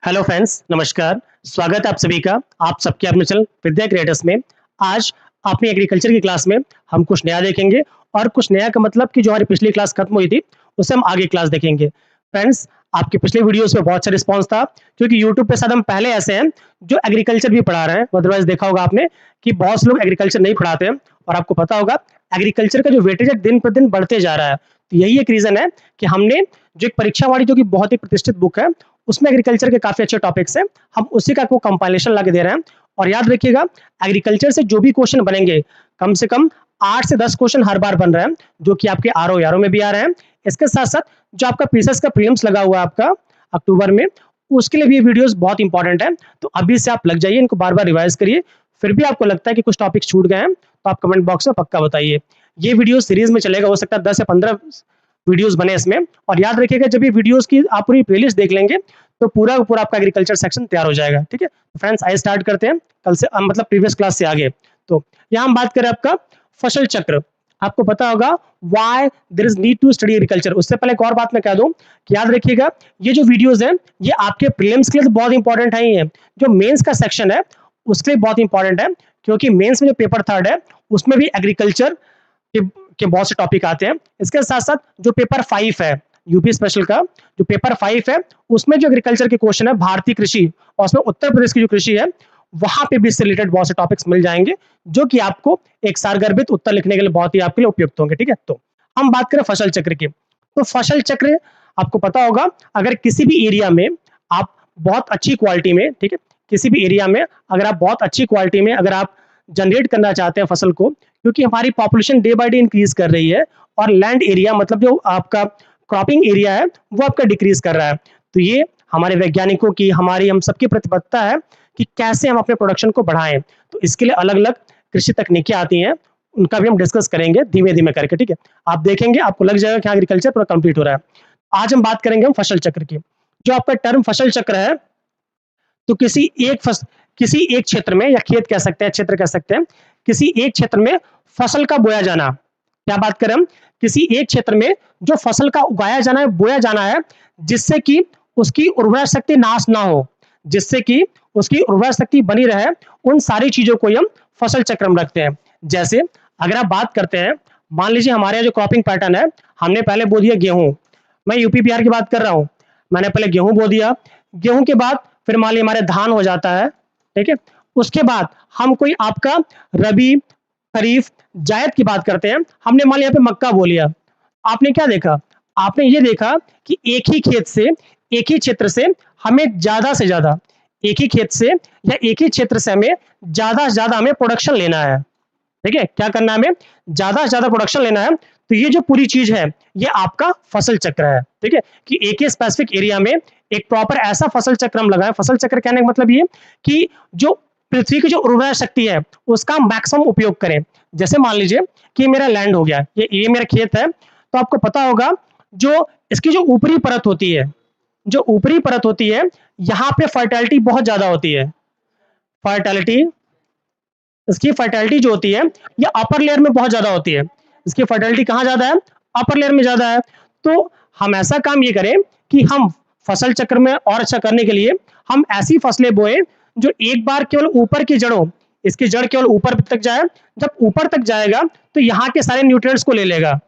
Hello friends, नमस्कार। स्वागत है आप सभी का आप सबके अपने चैनल विद्या क्रिएटर्स में। आज अपनी एग्रीकल्चर की क्लास में हम कुछ नया देखेंगे और कुछ नया का मतलब कि जो हमारी पिछली क्लास खत्म हुई थी उससे हम आगे क्लास देखेंगे। फ्रेंड्स, आपके पिछले वीडियोस में बहुत अच्छा रिस्पांस था क्योंकि यूट्यूब पे शायद हम पहले ऐसे हैं जो एग्रीकल्चर भी पढ़ा रहे हैं। अदरवाइज देखा होगा आपने कि बहुत से लोग एग्रीकल्चर नहीं पढ़ाते हैं और आपको पता होगा एग्रीकल्चर का जो वेटेज है दिन पर दिन बढ़ते जा रहा है। तो यही एक रीजन है कि हमने जो एक परीक्षा वाली जो कि बहुत ही प्रतिष्ठित बुक है उसमें एग्रीकल्चर के काफी अच्छे टॉपिक्स हैं, हम उसी का को कंपाइलेशन ला के दे रहे हैं। और याद रखिएगा, एग्रीकल्चर से जो भी क्वेश्चन बनेंगे कम से कम 8 से 10 क्वेश्चन हर बार बन रहे हैं जो कि आपके आरओ यारो में भी आ रहे हैं। इसके साथ साथ जो आपका पीसीएस का प्रीलिम्स लगा हुआ है आपका अक्टूबर में, उसके लिए भी वीडियोस बहुत इंपॉर्टेंट है। तो अभी से आप लग जाइए, इनको बार बार रिवाइज करिए। फिर भी आपको लगता है कि कुछ टॉपिक छूट गए हैं तो आप कमेंट बॉक्स में पक्का बताइए। ये वीडियो सीरीज में चलेगा, हो सकता है 10 या 15 वीडियोस बने इसमें। और याद रखिएगा, जब ये वीडियोस की आप पूरी प्लेलिस्ट देख लेंगे तो पूरा पूरा आपका एग्रीकल्चर सेक्शन तैयार हो जाएगा। ठीक है फ्रेंड्स, आइए स्टार्ट करते हैं कल से मतलब प्रीवियस क्लास से आगे। तो यहाँ हम बात करें आपका फसल चक्र। आपको पता होगा why there is need to study agriculture. उससे पहले एक और बात मैं कह दूं कि याद रखिएगा, ये जो वीडियोस हैं ये आपके प्रीलिम्स के लिए तो बहुत इंपॉर्टेंट है ही है, जो मेंस का सेक्शन है उसके लिए बहुत इंपॉर्टेंट है। क्योंकि मेंस में जो पेपर थर्ड है उसमें भी एग्रीकल्चर के बहुत से टॉपिक आते हैं। इसके साथ साथ जो पेपर 5 है यूपी स्पेशल का, जो पेपर 5 है उसमें जो एग्रीकल्चर के क्वेश्चन है भारतीय कृषि और उसमें उत्तर प्रदेश की जो कृषि है वहां पे भी इससे रिलेटेड बहुत से टॉपिक्स मिल जाएंगे जो कि आपको एक सारगर्भित उत्तर लिखने के लिए बहुत ही आपके लिए उपयुक्त होंगे। ठीक है, तो हम बात करें फसल चक्र की। तो फसल चक्र आपको पता होगा, अगर किसी भी एरिया में आप बहुत अच्छी क्वालिटी में, ठीक है, किसी भी एरिया में अगर आप बहुत अच्छी क्वालिटी में अगर आप जनरेट करना चाहते हैं फसल को, क्योंकि हमारी population day by day increase कर रही है और लैंड एरिया मतलब जो आपका क्रॉपिंग एरिया है वो आपका डिक्रीज कर रहा है। तो ये हमारे वैज्ञानिकों की, हमारी हम सबकी प्रतिबद्धता है कि कैसे हम अपने प्रोडक्शन को बढ़ाएं। तो इसके लिए अलग अलग कृषि तकनीकें आती हैं, उनका भी हम डिस्कस करेंगे धीमे धीमे करके। ठीक है, आप देखेंगे आपको लग जाएगा कि एग्रीकल्चर पूरा कंप्लीट हो रहा है। आज हम बात करेंगे हम फसल चक्र की। जो आपका टर्म फसल चक्र है, तो किसी एक क्षेत्र में, या खेत कह सकते हैं, क्षेत्र कह सकते हैं, किसी एक क्षेत्र में फसल का बोया जाना। क्या बात करें हम, किसी एक क्षेत्र में जो फसल का उगाया जाना है, बोया जाना है, जिससे कि उसकी उर्वरा शक्ति नाश ना हो, जिससे कि उसकी उर्वरा शक्ति बनी रहे, उन सारी चीजों को हम फसल चक्र में रखते हैं। जैसे अगर आप बात करते हैं, मान लीजिए हमारे यहाँ जो क्रॉपिंग पैटर्न है, हमने पहले बो दिया गेहूं। मैं यूपी बिहार की बात कर रहा हूं, मैंने पहले गेहूं बो दिया। गेहूं के बाद फिर मान लीजिए हमारे धान हो जाता है, ठीक है। उसके बाद हम कोई आपका रबी, खरीफ, जायद की बात करते हैं। हमने मान लिया यहाँ पे मक्का बो लिया। आपने क्या देखा, आपने ये देखा कि एक ही खेत से, एक ही क्षेत्र से हमें ज्यादा से ज्यादा, एक ही खेत से या एक ही क्षेत्र से हमें ज्यादा से ज्यादा हमें प्रोडक्शन लेना है। ठीक है, क्या करना है, हमें ज्यादा से ज्यादा प्रोडक्शन लेना है। तो ये जो पूरी चीज है ये आपका फसल चक्र है। ठीक है, कि एक ही स्पेसिफिक एरिया में एक प्रॉपर ऐसा फसल चक्र हम लगाएं। फसल चक्र कहने का मतलब ये कि जो पृथ्वी की जो उर्वरा शक्ति है उसका मैक्सिमम उपयोग करें। जैसे मान लीजिए कि मेरा लैंड हो गया, ये मेरा खेत है, तो आपको पता होगा जो इसकी जो ऊपरी परत होती है, जो ऊपरी परत होती है, यहाँ पे फर्टिलिटी बहुत ज्यादा होती है। फर्टिलिटी, इसकी फर्टिलिटी जो होती है ये अपर लेयर में बहुत ज्यादा होती है। इसकी फर्टिलिटी कहाँ ज्यादा है, अपर लेयर में ज्यादा है। तो हम ऐसा काम ये करें कि हम फसल चक्र में और अच्छा करने के लिए हम ऐसी फसलें बोए जो एक बार केवल ऊपर की जड़ों, इसकी जड़ केवल ऊपर तक जाए। जब ऊपर तक जाएगा तो यहाँ के सारे न्यूट्रिएंट्स को ले लेगा।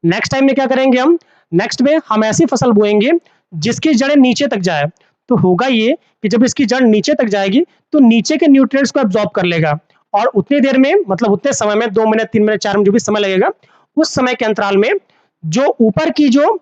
नेक्स्ट टाइम में क्या करेंगे हम, नेक्स्ट में हम ऐसी फसल बोएंगे जिसकी जड़ें नीचे तक जाए। तो होगा ये कि जब इसकी जड़ नीचे तक जाएगी तो नीचे के न्यूट्रिएंट्स को एब्जॉर्ब कर लेगा और उतनी देर में, मतलब उतने समय में, 2 मिनट 3 मिनट 4 मिनट जो भी समय लगेगा, उस समय के अंतराल में जो ऊपर की जो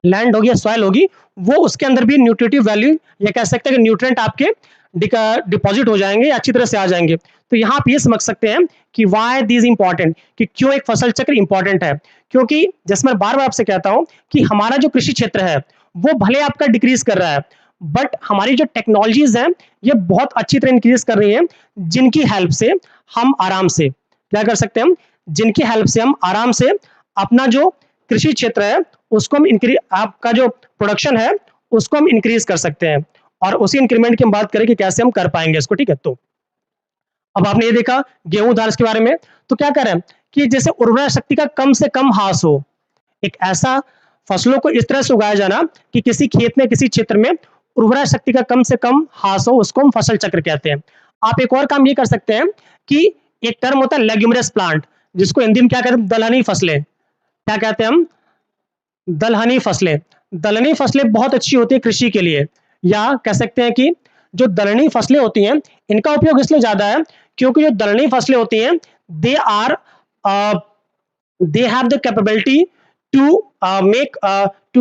लैंड होगी, सॉइल होगी, वो उसके अंदर भी न्यूट्रिटिव वैल्यू, ये कह सकते हैं कि न्यूट्रिएंट आपके डिपॉजिट हो जाएंगे, अच्छी तरह से आ जाएंगे। तो यहाँ आप ये समझ सकते हैं कि व्हाई दिस इंपॉर्टेंट, कि क्यों एक फसल चक्र इंपॉर्टेंट है। क्योंकि जैसे मैं बार बार आपसे कहता हूं कि हमारा जो कृषि क्षेत्र है वो भले आपका डिक्रीज कर रहा है, बट हमारी जो टेक्नोलॉजीज हैं ये बहुत अच्छी तरह इंक्रीज कर रही हैं, जिनकी हेल्प से हम आराम से क्या कर सकते हैं, हम जिनकी हेल्प से हम आराम से अपना जो कृषि क्षेत्र है उसको हम इंक्रीज, आपका जो प्रोडक्शन है उसको हम इंक्रीज कर सकते हैं। और उसी इंक्रीमेंट की हम बात करें कि कैसे हम कर पाएंगे इसको। ठीक है, तो अब आपने ये देखा गेहूं धान के बारे में, तो क्या कर रहे हैं कि जैसे उर्वरा शक्ति का कम से कम हास हो, एक ऐसा फसलों को इस तरह से उगाया जाना कि किसी खेत में, किसी क्षेत्र में उर्वरा शक्ति का कम से कम ह्रास हो उसको हम फसल चक्र कहते हैं। आप एक और काम ये कर सकते हैं कि एक टर्म होता है लेग्यूमिनस प्लांट, जिसको हिंदी में क्या कहते हैं, दलहनी फसलें। क्या कहते हैं हम? दलहनी फसलें। दलहनी फसलें बहुत अच्छी होती है कृषि के लिए, या कह सकते हैं कि जो दलहनी फसलें होती हैं इनका उपयोग इसलिए ज्यादा है क्योंकि जो दलहनी फसलें होती हैं they are they have the capability to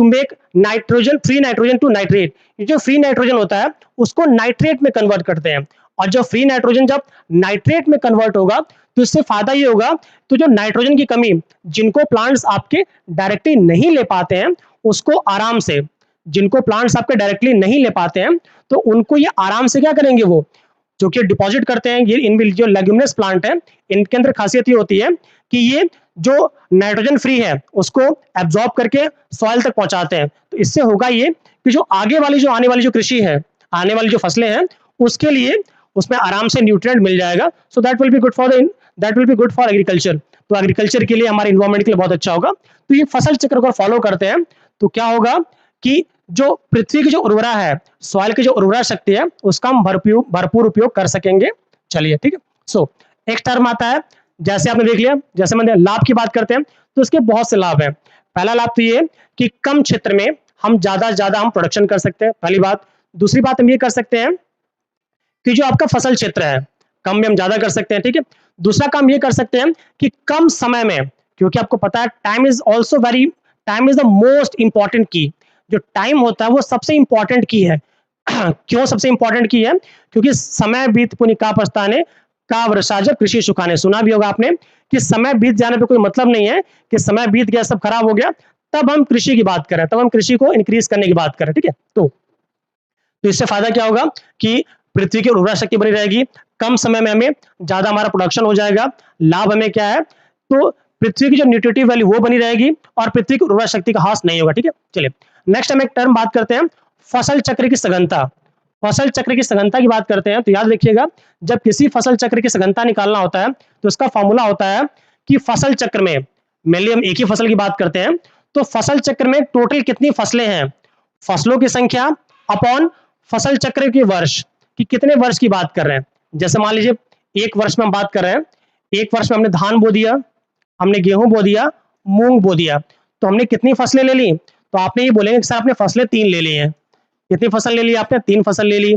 make nitrogen, free nitrogen to nitrate. जो फ्री नाइट्रोजन होता है उसको नाइट्रेट में कन्वर्ट करते हैं, और जो फ्री नाइट्रोजन जब नाइट्रेट में कन्वर्ट होगा तो इससे फायदा ये होगा, तो जो नाइट्रोजन की कमी जिनको प्लांट्स आपके डायरेक्टली नहीं ले पाते हैं उसको आराम से, जिनको प्लांट्स आपके डायरेक्टली नहीं ले पाते हैं तो उनको ये आराम से क्या करेंगे, वो जो कि डिपॉजिट करते हैं। ये इन जो लेग्यूमिनस प्लांट है इनके अंदर खासियत ये होती है कि ये जो नाइट्रोजन फ्री है उसको एब्जॉर्ब करके सॉइल तक पहुंचाते हैं। तो इससे होगा ये कि जो आगे वाली जो आने वाली जो कृषि है, आने वाली जो फसलें हैं उसके लिए उसमें आराम से न्यूट्रिएंट मिल जाएगा। So that will be good for agriculture. तो एग्रीकल्चर के लिए, हमारे इन्वायरमेंट के लिए बहुत अच्छा होगा। तो ये फसल चक्र को फॉलो करते हैं तो क्या होगा कि जो पृथ्वी की जो उर्वरा है, सॉइल की जो उर्वरा शक्ति है उसका हम भरपूर उपयोग कर सकेंगे। चलिए ठीक है। सो एक टर्म आता है, जैसे आपने देख लिया, जैसे मैंने लाभ की बात करते हैं तो इसके बहुत से लाभ हैं। पहला लाभ तो ये कि कम क्षेत्र में हम ज्यादा हम प्रोडक्शन कर सकते हैं, पहली बात। दूसरी बात हम ये कर सकते हैं कि जो आपका फसल क्षेत्र है कम में हम ज्यादा कर सकते हैं, ठीक है। दूसरा काम ये कर सकते हैं कि कम समय में, क्योंकि आपको पता है time is the most important की। जो टाइम होता है वो सबसे इंपॉर्टेंट की है। क्यों सबसे इंपॉर्टेंट की है? क्योंकि समय बीत पुनि का पछताने, का वर्षा जब कृषि सुखाने। सुना भी होगा आपने कि समय बीत जाने पे कोई मतलब नहीं है कि समय बीत गया सब खराब हो गया तब हम कृषि की बात करें, तब हम कृषि को इंक्रीज करने की बात करें, ठीक है। तो इससे फायदा क्या होगा कि पृथ्वी की उर्वरा शक्ति बनी रहेगी, कम समय में हमें ज्यादा हमारा प्रोडक्शन हो जाएगा। लाभ हमें क्या है, तो पृथ्वी की जो न्यूट्रिटिव वैल्यू वो बनी रहेगी और पृथ्वी की उर्वरा शक्ति का ह्रास नहीं होगा, ठीक है। चलिए नेक्स्ट हम एक टर्म बात करते हैं, फसल चक्र की सघनता। फसल चक्र की सघनता की बात करते हैं तो याद रखिएगा, जब किसी फसल चक्र की सघनता निकालना होता है तो उसका फॉर्मूला होता है कि फसल चक्र में, मेनली हम एक ही फसल की बात करते हैं, तो फसल चक्र में टोटल कितनी फसलें हैं, फसलों की संख्या अपॉन फसल चक्र के वर्ष, कि कितने वर्ष की बात कर रहे हैं। जैसे मान लीजिए एक वर्ष में हम बात कर रहे हैं, एक वर्ष में हमने धान बो दिया, हमने गेहूं बो दिया, मूंग बो दिया, तो हमने कितनी फसलें ले ली, तो आपने ये बोलेंगे कि सर आपने फसलें 3 ले ली हैं। कितनी फसल ले ली आपने? 3 फसल ले ली।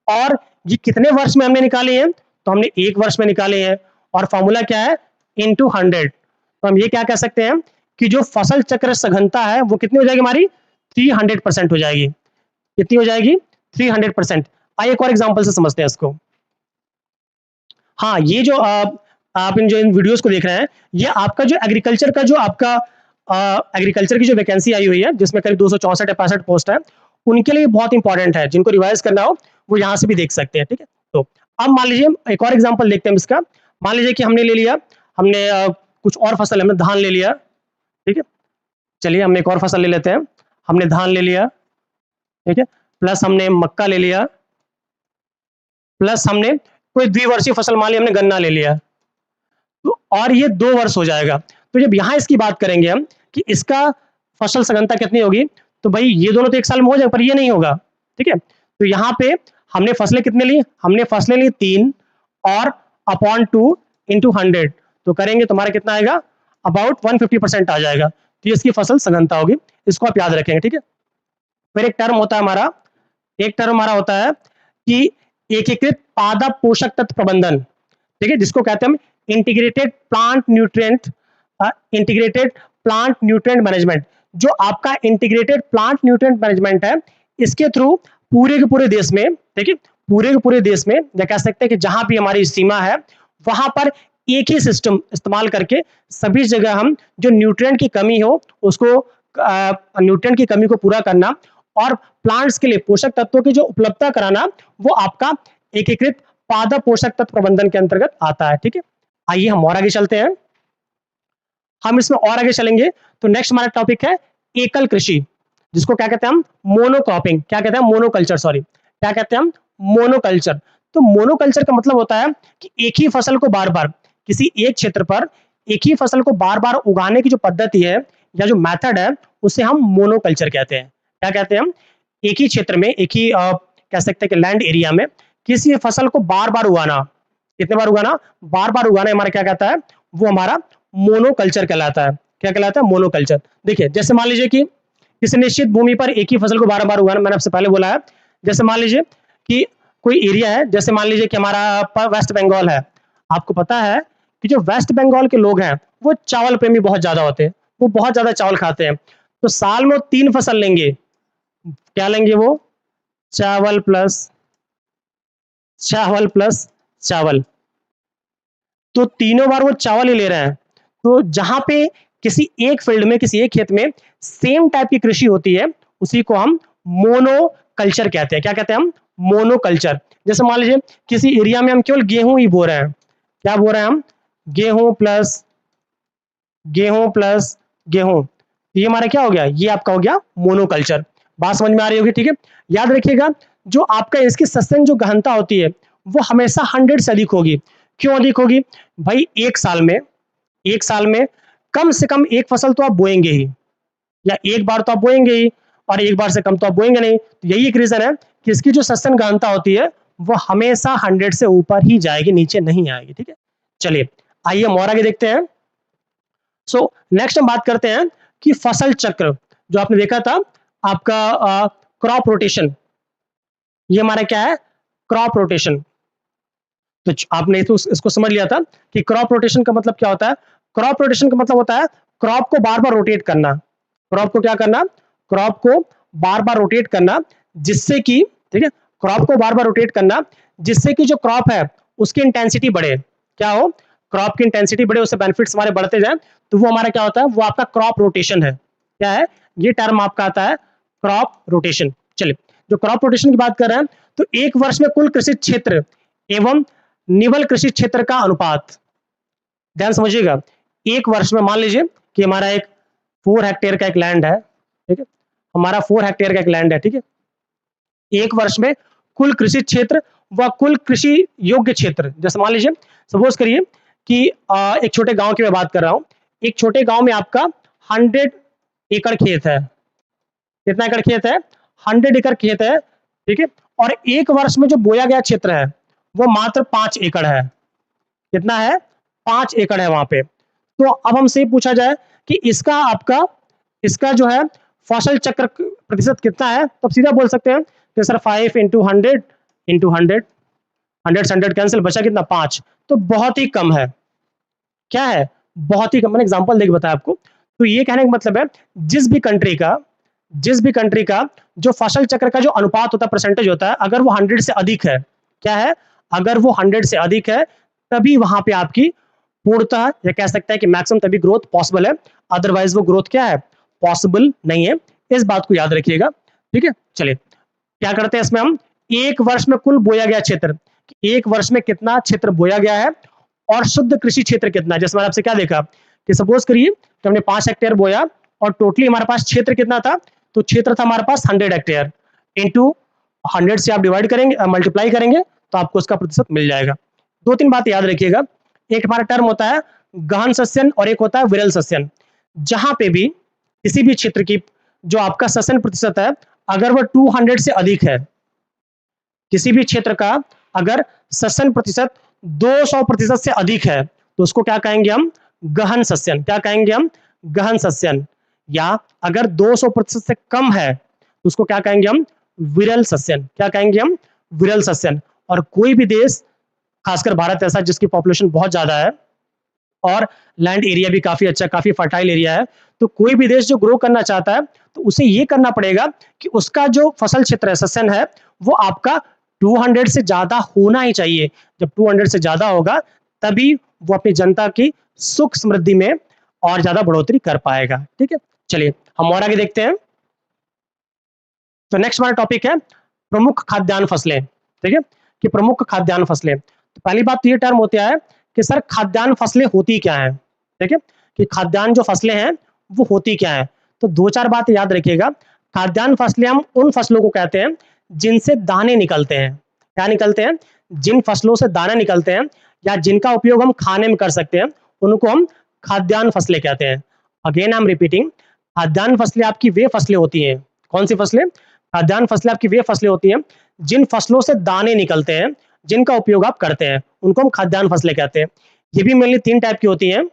और ये कितने वर्ष में हमने निकाली है, तो हमने एक वर्ष में निकाले हैं, और फॉर्मूला क्या है, इनटू 100। तो हम ये क्या कह सकते हैं कि जो फसल चक्र सघनता है वो कितनी हो जाएगी हमारी, 300% हो जाएगी। कितनी हो जाएगी? 300%। आइए एक और एग्जांपल से समझते हैं इसको। हाँ, ये जो आप इन वीडियोस को देख रहे हैं, ये आपका जो एग्रीकल्चर का जो आपका एग्रीकल्चर की जो वैकेंसी आई हुई है जिसमें करीब 264 या 65 पोस्ट है, उनके लिए बहुत इंपॉर्टेंट है। जिनको रिवाइज करना हो वो यहाँ से भी देख सकते हैं, ठीक है। तो अब मान लीजिए एक और एग्जांपल देखते हैं इसका। मान लीजिए कि हमने ले लिया, हमने कुछ और फसल, हमने धान ले लिया, ठीक है। चलिए हम एक और फसल ले लेते हैं, हमने धान ले लिया, ठीक है, प्लस हमने मक्का ले लिया, प्लस हमने कोई द्विवर्षीय फसल मान ली हमने गन्ना ले लिया, तो और ये 2 वर्ष हो जाएगा। तो जब यहाँ इसकी बात करेंगे हम कि इसका फसल सघनता कितनी होगी, तो भाई ये दोनों तो एक साल में हो जाएगा, पर ये नहीं होगा, ठीक है। तो यहाँ पे हमने फसलें कितने ली, हमने फसलें ली 3 और अपॉन 2 इंटू 100, तो करेंगे तुम्हारा कितना आएगा, अबाउट 150% आ जाएगा। तो ये इसकी फसल सघनता होगी, इसको आप याद रखेंगे, ठीक है। फिर एक टर्म होता है हमारा, एक टर्म हमारा होता है कि एकीकृत पादप पोषक तत्व प्रबंधन, ठीक है, जिसको कहते हैं हम इंटीग्रेटेड प्लांट न्यूट्रिएंट मैनेजमेंट। जो आपका इंटीग्रेटेड प्लांट न्यूट्रिएंट मैनेजमेंट है, इसके थ्रू पूरे के पूरे देश में, ठीक है, पूरे के पूरे देश में या कह सकते हैं कि जहां भी हमारी सीमा है वहां पर एक ही सिस्टम इस्तेमाल करके सभी जगह हम जो न्यूट्रिएंट की कमी हो उसको, न्यूट्रिएंट की कमी को पूरा करना और प्लांट्स के लिए पोषक तत्वों की जो उपलब्धता कराना, वो आपका एकीकृत पादप पोषक तत्व प्रबंधन के अंतर्गत आता है, ठीक है। आइए हम और आगे चलते हैं, हम इसमें और आगे चलेंगे तो नेक्स्ट हमारा टॉपिक है एकल कृषि, जिसको क्या कहते हैं हम, मोनोक्रॉपिंग। क्या कहते हैं? मोनोकल्चर, सॉरी, क्या कहते हैं हम, मोनोकल्चर। तो मोनोकल्चर का मतलब होता है कि एक ही फसल को बार बार किसी एक क्षेत्र पर एक ही फसल को बार बार उगाने की जो पद्धति है या जो मेथड है उसे हम मोनोकल्चर कहते हैं। क्या कहते हैं हम? एक ही क्षेत्र में, एक ही कह सकते हैं कि लैंड एरिया में किसी फसल को बार-बार उगाना, कितने बार उगाना? बार-बार उगाना हमारा क्या कहता है? वो हमारा मोनोकल्चर कहलाता है। क्या कहलाता है? मोनोकल्चर। देखिए, जैसे मान लीजिए कि किसी निश्चित भूमि पर एक ही फसल को बार-बार उगाना, मैंने आपसे पहले बोला है। जैसे मान लीजिए कि कोई एरिया है, जैसे मान लीजिए कि हमारा वेस्ट बंगाल है। आपको पता है कि जो वेस्ट बंगाल के लोग हैं, वो चावल प्रेमी बहुत ज़्यादा होते हैं। वो बहुत ज़्यादा चावल खाते हैं। तो साल में वो 3 फसल लेंगे। क्या लेंगे वो? चावल प्लस चावल प्लस चावल। तो तीनों बार वो चावल ही ले रहे हैं। तो जहाँ पे किसी एक फील्ड में, किसी एक खेत में सेम टाइप की कृषि होती है, उसी को हम मोनोकल्चर कहते हैं। क्या कहते हैं हम? मोनोकल्चर। जैसे मान लीजिए किसी एरिया में हम केवल गेहूं ही बो रहे हैं। क्या बो रहे हैं हम? गेहूं प्लस गेहूं प्लस गेहूं। ये हमारा क्या हो गया? ये आपका हो गया मोनोकल्चर। बात समझ में आ रही होगी, ठीक है? याद रखिएगा, जो आपका इसकी सस्टेन जो गहनता होती है, वो हमेशा 100 से अधिक होगी। क्यों अधिक होगी? भाई एक साल में कम से कम एक फसल तो आप बोएंगे ही, या एक बार तो आप बोएंगे ही, और एक बार से कम तो आप बोएंगे नहीं। तो यही एक रीजन है कि इसकी जो सस्टेन गहनता होती है, वो हमेशा 100 से ऊपर ही जाएगी, नीचे नहीं आएगी, ठीक है? चलिए, आइए हम और आगे देखते हैं। सो नेक्स्ट हम बात करते हैं कि फसल चक्र, जो आपने देखा था आपका क्रॉप रोटेशन। ये हमारा क्या है? Crop rotation. तो आपने तो इसको समझ लिया था कि क्रॉप रोटेशन का मतलब क्या होता है। क्रॉप रोटेशन का मतलब होता है क्रॉप को बार बार रोटेट करना। क्रॉप को क्या करना? क्रॉप को बार बार रोटेट करना, जिससे कि, ठीक है, क्रॉप को बार बार रोटेट करना जिससे कि जो क्रॉप है उसकी इंटेंसिटी बढ़े। क्या हो? क्रॉप की इंटेंसिटी बढ़े, उससे बेनिफिट्स हमारे बढ़ते जाए। तो वो हमारा क्या होता है? वो आपका क्रॉप रोटेशन है। क्या है? ये टर्म आपका आता है क्रॉप रोटेशन। चलिए, जो क्रॉप रोटेशन की बात कर रहे हैं, तो एक वर्ष में कुल कृषि क्षेत्र एवं निवल कृषि क्षेत्र का अनुपात, ध्यान समझिएगा। एक वर्ष में मान लीजिए कि हमारा एक 4 हेक्टेयर का एक लैंड है, ठीक है? हमारा 4 हेक्टेयर का एक लैंड है, ठीक है? एक वर्ष में कुल कृषि क्षेत्र व कुल कृषि योग्य क्षेत्र, जैसे मान लीजिए, सपोज करिए कि एक छोटे गांव की मैं बात कर रहा हूं। एक छोटे गांव में आपका 100 एकड़ खेत है। कितना एकड़ खेत है? 100 एकड़ खेत है, ठीक है? और एक वर्ष में जो बोया गया क्षेत्र है, वो मात्र 5 एकड़ है। कितना है? 5 एकड़ है वहां पे। तो अब हमसे ये पूछा जाए कि इसका जो है फसल चक्र प्रतिशत कितना है, तो सीधा बोल सकते हैं कि सर 5 इंटू 100 इंटू 100, 100 से 100 कैंसिल, बचा कितना? 5। तो बहुत ही कम है। क्या है? बहुत ही कम। मैंने एग्जांपल देके बताया आपको। तो ये कहने का मतलब है, जिस भी कंट्री का जो फसल चक्र का जो अनुपात होता है, परसेंटेज होता है, अगर वो 100 से अधिक है, क्या है? अगर वो 100 से अधिक है, तभी वहां पे आपकी पूर्णतः, या कह सकते हैं कि मैक्सिमम तभी ग्रोथ पॉसिबल है। अदरवाइज वो ग्रोथ क्या है? पॉसिबल नहीं है। इस बात को याद रखिएगा, ठीक है? चलिए, क्या करते हैं इसमें हम? एक वर्ष में कुल बोया गया क्षेत्र, एक वर्ष में कितना क्षेत्र बोया गया है, और शुद्ध कृषि क्षेत्र कितना। जैसे मैंने आपसे क्या देखा कि सपोज करिए कि हमने 5 हेक्टेयर बोया, और टोटली हमारे पास क्षेत्र कितना था? तो क्षेत्र था हमारे पास 100 हेक्टेयर। इंटू 100 से आप डिवाइड करेंगे, मल्टीप्लाई करेंगे, तो आपको उसका प्रतिशत मिल जाएगा। 2-3 बात याद रखिएगा। एक हमारा टर्म होता है गहन सस्यन, और एक होता है विरल सस्यन। जहां पे भी किसी भी क्षेत्र की जो आपका सस्यन प्रतिशत है, अगर वो 200 से अधिक है, किसी भी क्षेत्र का अगर सस्यन प्रतिशत 200% से अधिक है, तो उसको क्या कहेंगे हम? गहन सस्यन। क्या कहेंगे हम? गहन सस्यन। या अगर 200% से कम है, तो उसको क्या कहेंगे हम? विरल सस्यन। क्या कहेंगे हम? विरल सस्यन। और कोई भी देश, खासकर भारत ऐसा जिसकी पॉपुलेशन बहुत ज्यादा है और लैंड एरिया भी काफी अच्छा, काफी फर्टाइल एरिया है, तो कोई भी देश जो ग्रो करना चाहता है, तो उसे ये करना पड़ेगा कि उसका जो फसल क्षेत्र है, सस्यन है, वो आपका 200 से ज्यादा होना ही चाहिए। जब 200 से ज्यादा होगा, तभी वो अपनी जनता की सुख समृद्धि में और ज्यादा बढ़ोतरी कर पाएगा, ठीक है? चलिए, हम और आगे देखते हैं। तो नेक्स्ट हमारा टॉपिक है प्रमुख खाद्यान्न फसलें, ठीक है? कि प्रमुख खाद्यान्न फसलें। तो पहली बात तो ये टर्म होता है कि सर खाद्यान्न फसलें होती क्या हैं, ठीक है? कि खाद्यान्न जो फसलें हैं वो होती क्या हैं। तो 2-4 बात याद रखिएगा। खाद्यान्न फसलें हम उन फसलों को कहते हैं जिनसे दाने निकलते हैं। क्या निकलते हैं? जिन फसलों से दाने निकलते हैं या जिनका उपयोग हम खाने में कर सकते हैं, उनको हम खाद्यान्न फसलें कहते हैं। अगेन आई एम रिपीटिंग, खाद्यान्न फसलें आपकी वे फसलें होती हैं। कौन सी फसलें? खाद्यान्न फसलें आपकी वे फसलें होती हैं जिन फसलों से दाने निकलते हैं, जिनका उपयोग आप करते हैं, उनको हम खाद्यान्न फसलें कहते हैं। ये भी मेनली 3 टाइप की होती हैं,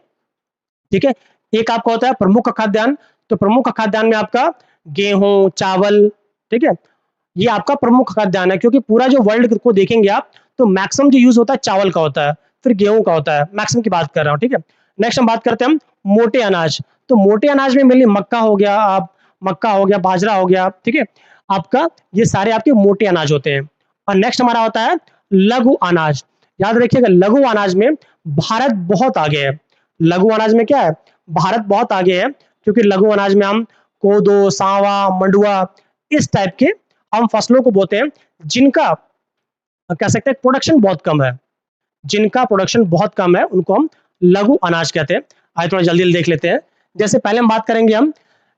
ठीक है? एक आपका होता है प्रमुख खाद्यान्न, तो प्रमुख खाद्यान्न में आपका गेहूँ, चावल, ठीक है? ये आपका प्रमुख खाद्यान्न है क्योंकि पूरा जो वर्ल्ड को देखेंगे आप, तो मैक्सिमम जो यूज़ होता है चावल का होता है, फिर गेहूँ का होता है, मैक्सिमम की बात कर रहा हूँ, ठीक है? नेक्स्ट हम बात करते हैं हम मोटे अनाज, तो मोटे अनाज में मेनली मक्का हो गया, मक्का हो गया, बाजरा हो गया, ठीक है? आपका ये सारे आपके मोटे अनाज होते हैं। और नेक्स्ट हमारा होता है लघु अनाज। याद रखिएगा लघु अनाज में भारत बहुत आगे है। लघु अनाज में क्या है? भारत बहुत आगे है क्योंकि लघु अनाज में हम कोदो, सांवा, मंडुआ इस टाइप के हम फसलों को बोते हैं जिनका कह सकते हैं प्रोडक्शन बहुत कम है। जिनका प्रोडक्शन बहुत कम है उनको हम लघु अनाज कहते हैं। आइए थोड़ा जल्दी देख लेते हैं। जैसे पहले हम बात करेंगे हम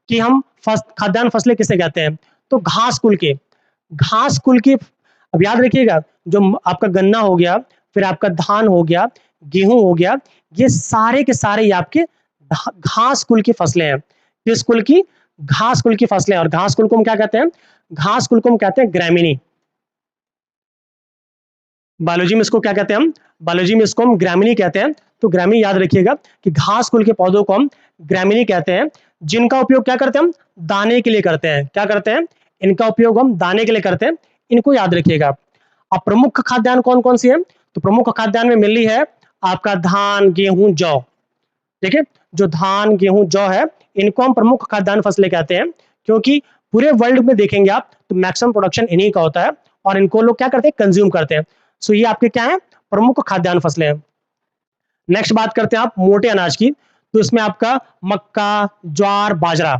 कि हम खाद्यान्न फसलें किसे कहते हैं, तो घास कुल के, घास कुल की। अब याद रखिएगा जो आपका गन्ना हो गया, फिर आपका धान हो गया, गेहूं हो गया, ये सारे के सारे ये आपके घास कुल की फसलें हैं। किस कुल की? घास कुल की फसलें। और घास कुल को हम क्या कहते हैं? घास कुल को हम कहते हैं ग्रामीणी। बायोलॉजी में इसको क्या कहते हैं हम? बायोलॉजी में इसको हम ग्रामीणी कहते हैं। तो ग्रामीणी याद रखिएगा कि घास कुल के पौधों को हम ग्रामीणी कहते हैं, जिनका उपयोग क्या करते हैं हम? दाने के लिए करते हैं। क्या करते हैं? इनका उपयोग हम दाने के लिए करते हैं, इनको याद रखिएगा। अब प्रमुख खाद्यान्न कौन कौन सी है? तो प्रमुख खाद्यान्न में मिली है आपका धान, गेहूं, जौ, ठीक है? जो धान, गेहूं, जौ है, इनको हम प्रमुख खाद्यान्न फसलें कहते हैं क्योंकि पूरे वर्ल्ड में देखेंगे आप तो मैक्सिमम प्रोडक्शन इन्हीं का होता है और इनको लोग क्या करते हैं? कंज्यूम करते हैं। सो ये आपके क्या है? प्रमुख खाद्यान्न फसलें हैं। नेक्स्ट बात करते हैं आप मोटे अनाज की, तो इसमें आपका मक्का, ज्वार, बाजरा।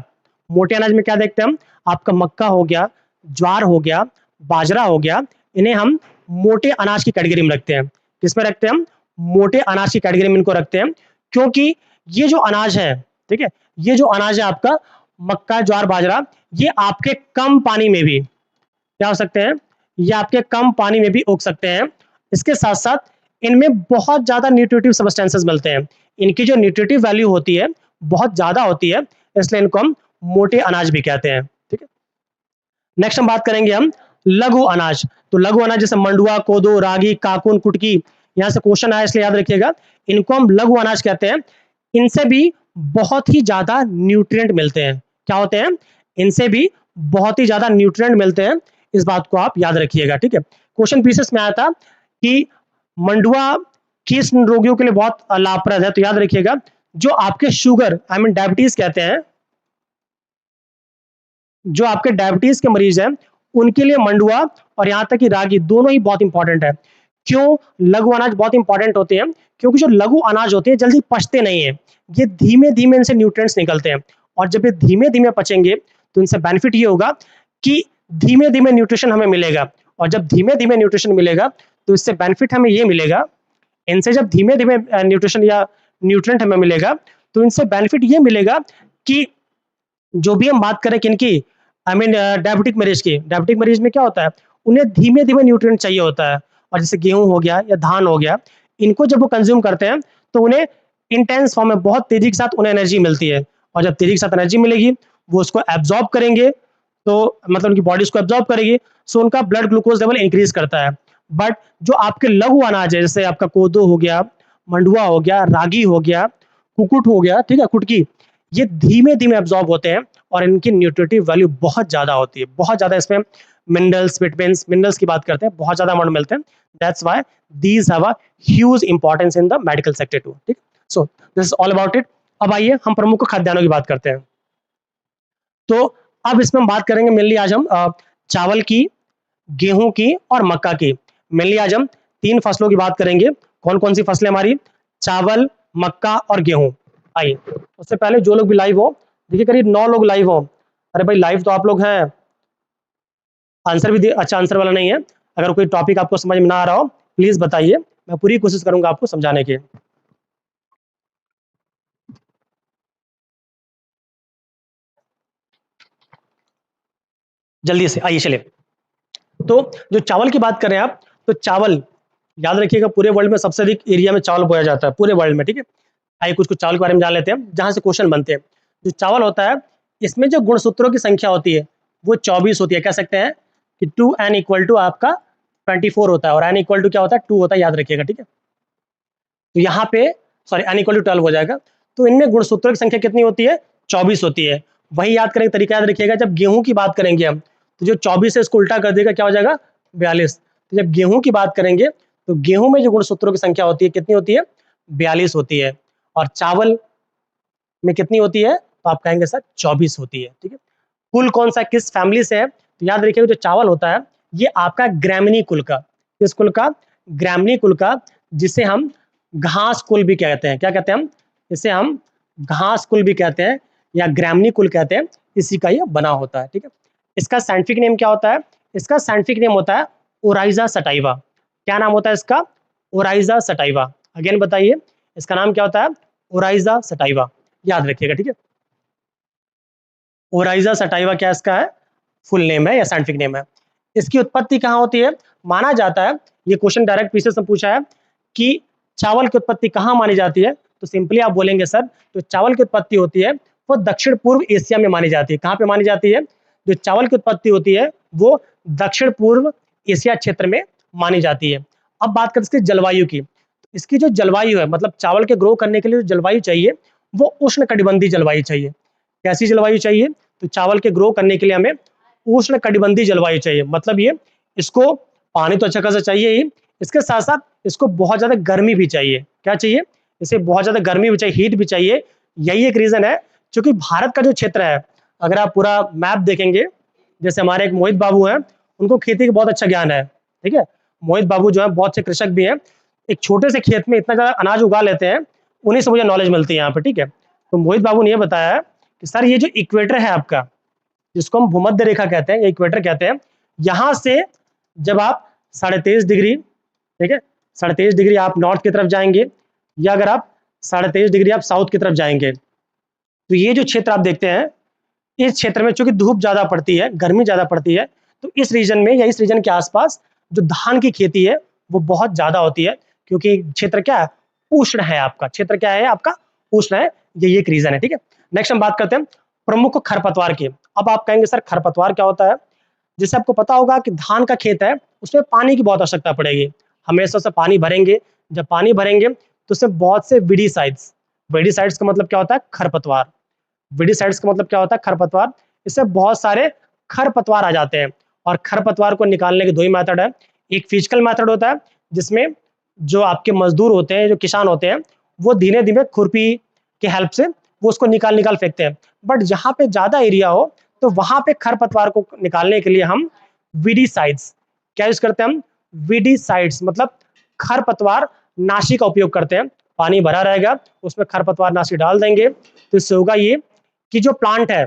मोटे अनाज में क्या देखते हैं हम? आपका मक्का हो गया, ज्वार हो गया, बाजरा हो गया, इन्हें हम मोटे अनाज की कैटेगरी में रखते हैं। किसमें रखते हैं हम? मोटे अनाज की कैटेगरी में इनको रखते हैं क्योंकि ये जो अनाज है, ठीक है, ये जो अनाज है आपका मक्का, ज्वार, बाजरा, ये आपके कम पानी में भी क्या हो सकते हैं? ये आपके कम पानी में भी उग सकते हैं। इसके साथ साथ इनमें बहुत ज्यादा न्यूट्रिटिव सब्सटेंसेस मिलते हैं। इनकी जो न्यूट्रिटिव वैल्यू होती है बहुत ज्यादा होती है, इसलिए इनको हम मोटे अनाज भी कहते हैं, ठीक है? नेक्स्ट हम बात करेंगे हम लघु अनाज। तो लघु अनाज जैसे मंडुआ, कोदो, रागी, काकुन, कुटकी, यहां से क्वेश्चन आया इसलिए याद रखिएगा, इनको हम लघु अनाज कहते हैं। इनसे भी बहुत ही ज्यादा न्यूट्रिएंट मिलते हैं। क्या होते हैं? इनसे भी बहुत ही ज्यादा न्यूट्रिएंट मिलते हैं, इस बात को आप याद रखिएगा, ठीक है? क्वेश्चन पीसेस में आया था कि मंडुआ किस रोगियों के लिए बहुत लाभप्रद है, तो याद रखिएगा जो आपके शुगर आई मीन डायबिटीज कहते हैं, जो आपके डायबिटीज के मरीज हैं उनके लिए मंडुआ और यहां तक कि रागी दोनों ही बहुत इंपॉर्टेंट है। क्यों लघु अनाज बहुत इंपॉर्टेंट होते हैं? क्योंकि जो लघु अनाज होते हैं जल्दी पचते नहीं है, ये धीमे धीमे इनसे न्यूट्रिएंट्स निकलते हैं और जब ये धीमे धीमे पचेंगे तो इनसे बेनिफिट ये होगा कि धीमे धीमे न्यूट्रिशन हमें मिलेगा और जब धीमे धीमे न्यूट्रिशन मिलेगा तो इससे बेनिफिट हमें ये मिलेगा, इनसे जब धीमे धीमे न्यूट्रिशन या न्यूट्रिएंट हमें मिलेगा तो इनसे बेनिफिट ये मिलेगा कि जो भी हम बात करें किनकी, आई मीन डायबिटिक मरीज की, डायबिटिक मरीज में क्या होता है? उन्हें धीमे धीमे न्यूट्रिएंट चाहिए होता है और जैसे गेहूं हो गया या धान हो गया, इनको जब वो कंज्यूम करते हैं तो उन्हें इंटेंस फॉर्म में बहुत तेजी के साथ उन्हें एनर्जी मिलती है और जब तेजी के साथ एनर्जी मिलेगी वो उसको एब्जॉर्ब करेंगे, तो मतलब उनकी बॉडी उसको एब्जॉर्ब करेगी, सो उनका ब्लड ग्लूकोज लेवल इंक्रीज करता है। बट जो आपके लघु अनाज है जैसे आपका कोदो हो गया, मंडुआ हो गया, रागी हो गया, कुकुट हो गया, ठीक है, कुटकी, ये धीमे धीमे एब्जॉर्ब होते हैं और इनकी न्यूट्रिटिव वैल्यू बहुत ज्यादा होती है, बहुत ज्यादा इसमें मिनरल्स, विटामिन्स, मिनरल्स की बात करते हैं, बहुत ज्यादा अमाउंट मिलते हैं। That's why these have a huge importance in the medical sector too, ठीक? So this is all about it. अब आइए हम प्रमुख खाद्यान्नों की बात करते हैं। तो अब इसमें हम बात करेंगे मेनली आज हम चावल की, गेहूं की और मक्का की। मेनली आज हम 3 फसलों की बात करेंगे। कौन कौन सी फसलें हमारी? चावल, मक्का और गेहूं। आइए उससे पहले जो लोग भी लाइव हो, देखिए करीब 9 लोग लाइव हो। अरे भाई लाइव तो आप लोग हैं, आंसर भी अच्छा आंसर वाला नहीं है। अगर कोई टॉपिक आपको समझ में ना आ रहा हो प्लीज बताइए, मैं पूरी कोशिश करूंगा आपको समझाने की। जल्दी से आइए चलिए। तो जो चावल की बात करें आप, तो चावल याद रखिएगा पूरे वर्ल्ड में सबसे अधिक एरिया में चावल बोया जाता है पूरे वर्ल्ड में, ठीक है? आइए कुछ कुछ चावल के बारे में जान लेते हैं जहां से क्वेश्चन बनते हैं। जो चावल होता है इसमें जो गुणसूत्रों की संख्या होती है वो 24 होती है। कह सकते हैं कि 2n इक्वल टू आपका 24 होता है और n इक्वल टू क्या होता है 2 होता है, याद रखिएगा, ठीक है। तो यहाँ पे सॉरी n इक्वल टू 12 हो जाएगा। तो इनमें गुणसूत्रों की संख्या कितनी होती है? 24 होती है। वही याद करें, तरीका याद रखिएगा, जब गेहूं की बात करेंगे हम तो जो 24 है इसको उल्टा कर देगा, क्या हो जाएगा 42। तो जब गेहूं की बात करेंगे तो गेहूं में जो गुणसूत्रों की संख्या होती है कितनी होती है? 42 होती है। और चावल में कितनी होती है? तो आप कहेंगे सर 24 होती है, ठीक है। कुल कौन सा किस फैमिली से है? तो याद रखिएगा जो चावल होता है ये आपका ग्रामिनी कुल का, किस कुल का? ग्रामिनी कुल का, जिसे हम घास कुल भी कहते हैं। क्या कहते हैं हम? इसे हम घास कुल भी कहते हैं या ग्रामिनी कुल कहते हैं, इसी का ये बना होता है, ठीक है। इसका साइंटिफिक नेम क्या होता है? इसका साइंटिफिक नेम होता है ओराइजा सटाइवा। क्या नाम होता है इसका? Oryza sativa. अगेन बताइए, इसका नाम क्या होता है? ओराइजा सटाइवा, याद रखिएगा, ठीक है। ओराइजा सटाइवा क्या इसका है? फुल नेम है या साइंटिफिक नेम है। इसकी उत्पत्ति कहाँ होती है? माना जाता है, ये क्वेश्चन डायरेक्ट पीछे से पूछा है कि चावल की उत्पत्ति कहाँ मानी जाती है? तो सिंपली आप बोलेंगे सर, तो चावल की उत्पत्ति होती है वो दक्षिण पूर्व एशिया में मानी जाती है। कहाँ पे मानी जाती है? जो चावल की उत्पत्ति होती है वो दक्षिण पूर्व एशिया क्षेत्र में मानी जाती है। अब बात करते हैं इसकी जलवायु की। इसकी जो जलवायु है, मतलब चावल के ग्रो करने के लिए जो जलवायु चाहिए वो उष्ण कटिबंधीय जलवायु चाहिए। कैसी जलवायु चाहिए? तो चावल के ग्रो करने के लिए हमें उष्ण कटिबंधीय जलवायु चाहिए। मतलब ये, इसको पानी तो अच्छा खासा चाहिए ही, इसके साथ साथ इसको बहुत ज्यादा गर्मी भी चाहिए। क्या चाहिए? इसे बहुत ज्यादा गर्मी भी चाहिए, हीट भी चाहिए। यही एक रीजन है, क्योंकि भारत का जो क्षेत्र है, अगर आप पूरा मैप देखेंगे, जैसे हमारे एक मोहित बाबू हैं, उनको खेती का बहुत अच्छा ज्ञान है, ठीक है। मोहित बाबू जो है बहुत अच्छे कृषक भी हैं, एक छोटे से खेत में इतना ज्यादा अनाज उगा लेते हैं, उन्हीं से मुझे नॉलेज मिलती है यहाँ पे, ठीक है। तो मोहित बाबू ने ये बताया कि सर ये जो इक्वेटर है आपका, जिसको हम भूमध्य रेखा कहते हैं या इक्वेटर कहते हैं, यहाँ से जब आप 23.5 डिग्री, ठीक है, 23.5 डिग्री आप नॉर्थ की तरफ जाएंगे, या अगर आप 23.5 डिग्री आप साउथ की तरफ जाएंगे, तो ये जो क्षेत्र आप देखते हैं, इस क्षेत्र में चूंकि धूप ज्यादा पड़ती है, गर्मी ज्यादा पड़ती है, तो इस रीजन में या इस रीजन के आसपास जो धान की खेती है वो बहुत ज्यादा होती है, क्योंकि क्षेत्र क्या है? उष्ण है आपका क्षेत्र, क्या है आपका? उष्ण है। ये एक रीजन है, ठीक है। नेक्स्ट हम बात करते हैं प्रमुख खरपतवार की। अब आप कहेंगे सर खरपतवार क्या होता है? जैसे आपको पता होगा कि धान का खेत है, उसमें पानी की बहुत आवश्यकता पड़ेगी, हमेशा से पानी भरेंगे। जब पानी भरेंगे तो उसमें बहुत से विडीसाइड्स, विडीसाइड्स का मतलब क्या होता है? खरपतवार। विडीसाइड्स का मतलब क्या होता है? खरपतवार। इससे बहुत सारे खरपतवार आ जाते हैं, और खरपतवार को निकालने के दो ही मेथड है। एक फिजिकल मेथड होता है, जिसमें जो आपके मजदूर होते हैं, जो किसान होते हैं, वो धीरे धीरे खुरपी के हेल्प से वो उसको निकाल निकाल फेंकते हैं। बट जहाँ पे ज्यादा एरिया हो तो वहां पे खरपतवार को निकालने के लिए हम विडीसाइड्स, क्या यूज करते हैं हम? विडीसाइड्स मतलब खरपतवार नाशी का उपयोग करते हैं। पानी भरा रहेगा, उसमें खरपतवार नाशी डाल देंगे, तो इससे होगा ये कि जो प्लांट है,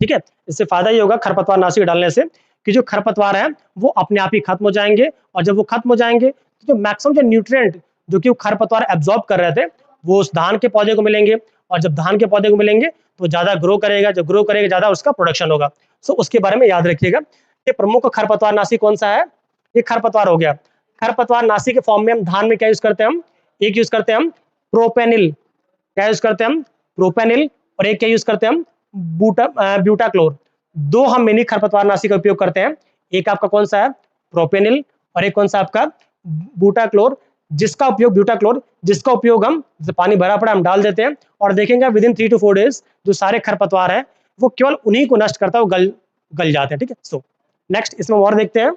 ठीक है, इससे फायदा ये होगा खरपतवार नाशी डालने से कि जो खरपतवार है वो अपने आप ही खत्म हो जाएंगे। और जब वो खत्म हो जाएंगे तो जो मैक्सिमम जो न्यूट्रिएंट जो कि वो खरपतवार एब्जॉर्ब कर रहे थे वो उस धान के पौधे को मिलेंगे, और जब धान के पौधे को मिलेंगे तो ज्यादा ग्रो करेगा, जब ग्रो करेगा ज्यादा उसका प्रोडक्शन होगा। सो उसके बारे में याद रखिएगा। ये प्रमुख खरपतवार नाशी कौन सा है? ये खरपतवार हो गया। खरपतवार नाशी के फॉर्म में हम धान में क्या यूज करते हैं? हम एक यूज करते हैं हम प्रोपेनिल। क्या यूज करते हैं हम? प्रोपेनिल। और एक क्या यूज करते हैं हम? ब्यूटाक्लोर। दो हम मिनी खरपतवार नाशी का उपयोग करते हैं। एक आपका कौन सा है? प्रोपेनिल। और एक कौन सा आपका? ब्यूटाक्लोर। जिसका उपयोग ब्यूटाक्लोर, जिसका उपयोग हम जब पानी भरा पड़ा हम डाल देते हैं, और देखेंगे विद इन 3 to 4 डेज जो सारे खरपतवार है वो केवल उन्हीं को नष्ट करता है, वो गल गल जाते हैं, ठीक है। सो नेक्स्ट इसमें और देखते हैं।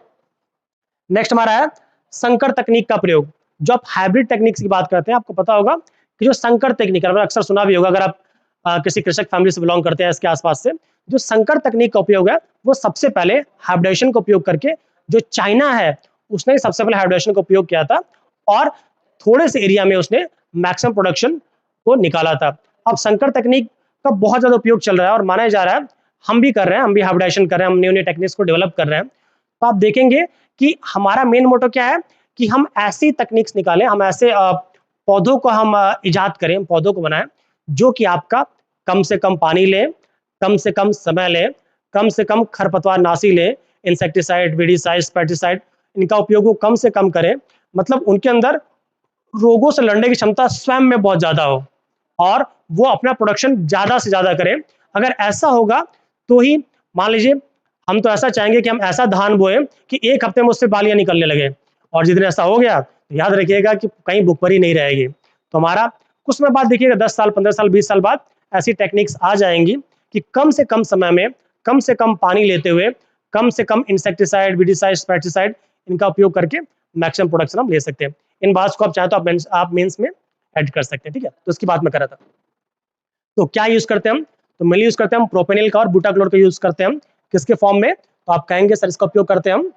नेक्स्ट हमारा है संकर तकनीक का प्रयोग। जो आप हाइब्रिड टेक्निक्स की बात करते हैं, आपको पता होगा कि जो संकर तकनीक है, अक्सर सुना भी होगा अगर आप किसी कृषक फैमिली से बिलोंग करते हैं इसके आसपास से, जो संकर तकनीक का उपयोग है वो सबसे पहले हाइब्रिडेशन का उपयोग करके, जो चाइना है उसने सबसे पहले हाइब्रिडेशन का उपयोग किया था, और थोड़े से एरिया में उसने मैक्सिमम प्रोडक्शन को निकाला था। अब संकर तकनीक का बहुत ज्यादा उपयोग चल रहा है और माना जा रहा है, हम भी कर रहे हैं, हम भी हाइब्रिडेशन कर रहे हैं, हम न्यू न्यू टेक्निक्स को डेवलप कर रहे हैं। तो आप देखेंगे कि हमारा मेन मोटो क्या है कि हम ऐसी तकनीक्स निकालें, हम ऐसे पौधों को हम इजाद करें, पौधों को बनाएं जो कि आपका कम से कम पानी ले, कम से कम समय ले, कम से कम खरपतवार नाशी ले, इंसेक्टिसाइड, वीडिसाइड, पेस्टिसाइड, इनका उपयोग वो कम से कम करें। मतलब उनके अंदर रोगों से लड़ने की क्षमता स्वयं में बहुत ज्यादा हो, और वो अपना प्रोडक्शन ज्यादा से ज्यादा करें। अगर ऐसा होगा तो ही मान लीजिए हम तो ऐसा चाहेंगे कि हम ऐसा धान बोए कि 1 हफ्ते में उससे बालियाँ निकलने लगे, और जिस दिन ऐसा हो गया तो याद रखिएगा कि कहीं भुखमरी नहीं रहेगी। तो हमारा कुछ समय बाद देखिएगा 10 साल, 15 साल, 20 साल बाद ऐसी टेक्निक्स आ जाएँगी कि कम से कम समय में, कम से कम पानी लेते हुए, कम से कम इंसेक्टिसाइड, वीडिसाइड, पेस्टिसाइड इनका उपयोग करके मैक्सिमम प्रोडक्शन हम ले सकते हैं। इन बातों को आप चाहें तो आप मेंस में ऐड कर सकते हैं, ठीक है? तो उसकी बात मैं कर रहा था। तो क्या यूज़ करते हैं हम? तो मेनली यूज़ करते हैं हम प्रोपेनिल का और बुटाक्लोर का यूज़ करते हैं हम। किसके फॉर्म में? तो आप कहेंगे सर इसका उपयोग करते हैं हम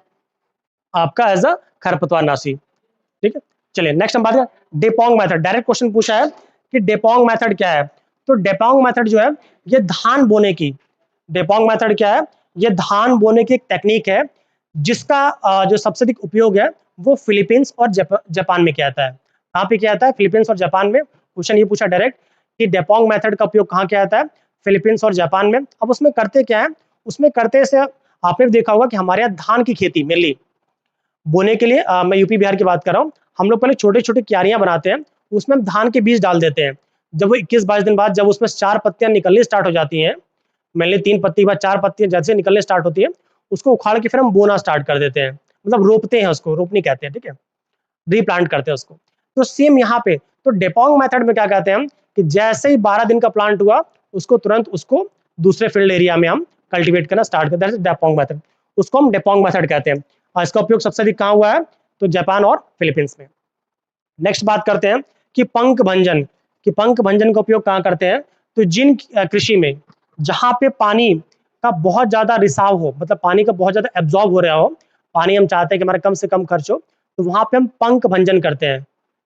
आपका एज़ अ खरपतवारनाशी, ठीक है? चलिए नेक्स्ट हम बात करें डेपोंग मेथड। डायरेक्ट क्वेश्चन पूछा है कि डेपोंग मेथड क्या है? तो डेपोंग मेथड जो है ये धान बोने की, डेपोंग मेथड क्या है? ये धान बोने की एक टेक्निक है जिसका जो सबसे अधिक उपयोग है वो फिलीपींस और जापान में किया जाता है। कहाँ पे किया जाता है? फिलीपींस और जापान में। क्वेश्चन ये पूछा डायरेक्ट कि डेपोंग मेथड का उपयोग कहाँ किया जाता है? फिलीपींस और जापान में। अब उसमें करते क्या है? उसमें करते से आपने भी देखा होगा कि हमारे यहाँ धान की खेती मेनली बोने के लिए मैं यूपी बिहार की बात कर रहा हूँ। हम लोग पहले छोटे-छोटे क्यारियाँ बनाते हैं, उसमें हम धान के बीज डाल देते हैं। जब वो 21-22 दिन बाद जब उसमें 4 पत्तियाँ निकलनी स्टार्ट हो जाती हैं, मेनली 3 पत्ती के बाद 4 पत्तियाँ जैसे निकलने स्टार्ट होती है, उसको उखाड़ के फिर हम बोना स्टार्ट कर देते हैं। मतलब रोपते हैं उसको, रोपनी कहते हैं, ठीक है? रीप्लांट करते हैं उसको। तो सेम यहाँ पे, तो डेपोंग मेथड में क्या कहते हैं हम कि जैसे ही 12 दिन का प्लांट हुआ, उसको तुरंत उसको दूसरे फील्ड एरिया में हम कल्टीवेट करना स्टार्ट करते हैं, डेपोंग मेथड। उसको हम डेपोंग मेथड कहते हैं। और इसका उपयोग सबसे अधिक कहाँ हुआ है? तो जापान और फिलीपींस में। नेक्स्ट बात करते हैं कि पंख भंजन, कि पंख भंजन का उपयोग कहाँ करते हैं? तो जिन कृषि में जहाँ पे पानी का बहुत ज़्यादा रिसाव हो, मतलब पानी का बहुत ज़्यादा एब्जॉर्ब हो रहा हो, पानी हम चाहते हैं कि हमारा कम से कम खर्च हो, तो वहाँ पे हम पंख भंजन करते हैं,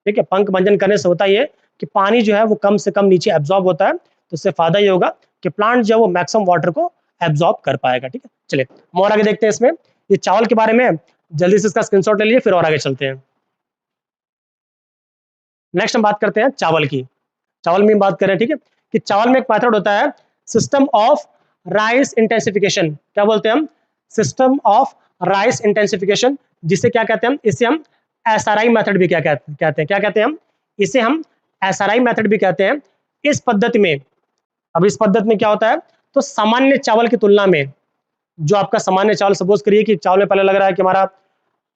ठीक है? पंख भंजन करने से होता ये कि पानी जो है वो कम से कम नीचे एब्जॉर्ब होता है, तो इससे फ़ायदा ये होगा कि प्लांट जो है वो मैक्सिमम वाटर को एब्जॉर्ब कर पाएगा, ठीक है? चलिए, हम और आगे देखते हैं इसमें। ये चावल के बारे में जल्दी से इसका स्क्रीनशॉट ले लीजिए, फिर और आगे चलते हैं। नेक्स्ट हम बात करते हैं चावल की। चावल में हम बात करें, ठीक है? कि चावल में एक मेथड होता है सिस्टम ऑफ राइस इंटेंसिफिकेशन। क्या बोलते हैं हम? सिस्टम ऑफ राइस इंटेंसिफिकेशन, जिसे क्या कहते हैं हम? इसे हम एसआरआई मेथड भी क्या कहते हैं? क्या कहते हैं हम? इसे हम एसआरआई मेथड भी कहते हैं। इस पद्धति में, अब इस पद्धति में क्या होता है? तो सामान्य चावल की तुलना में जो आपका सामान्य चावल, सपोज करिए कि चावल में पहले लग रहा है कि हमारा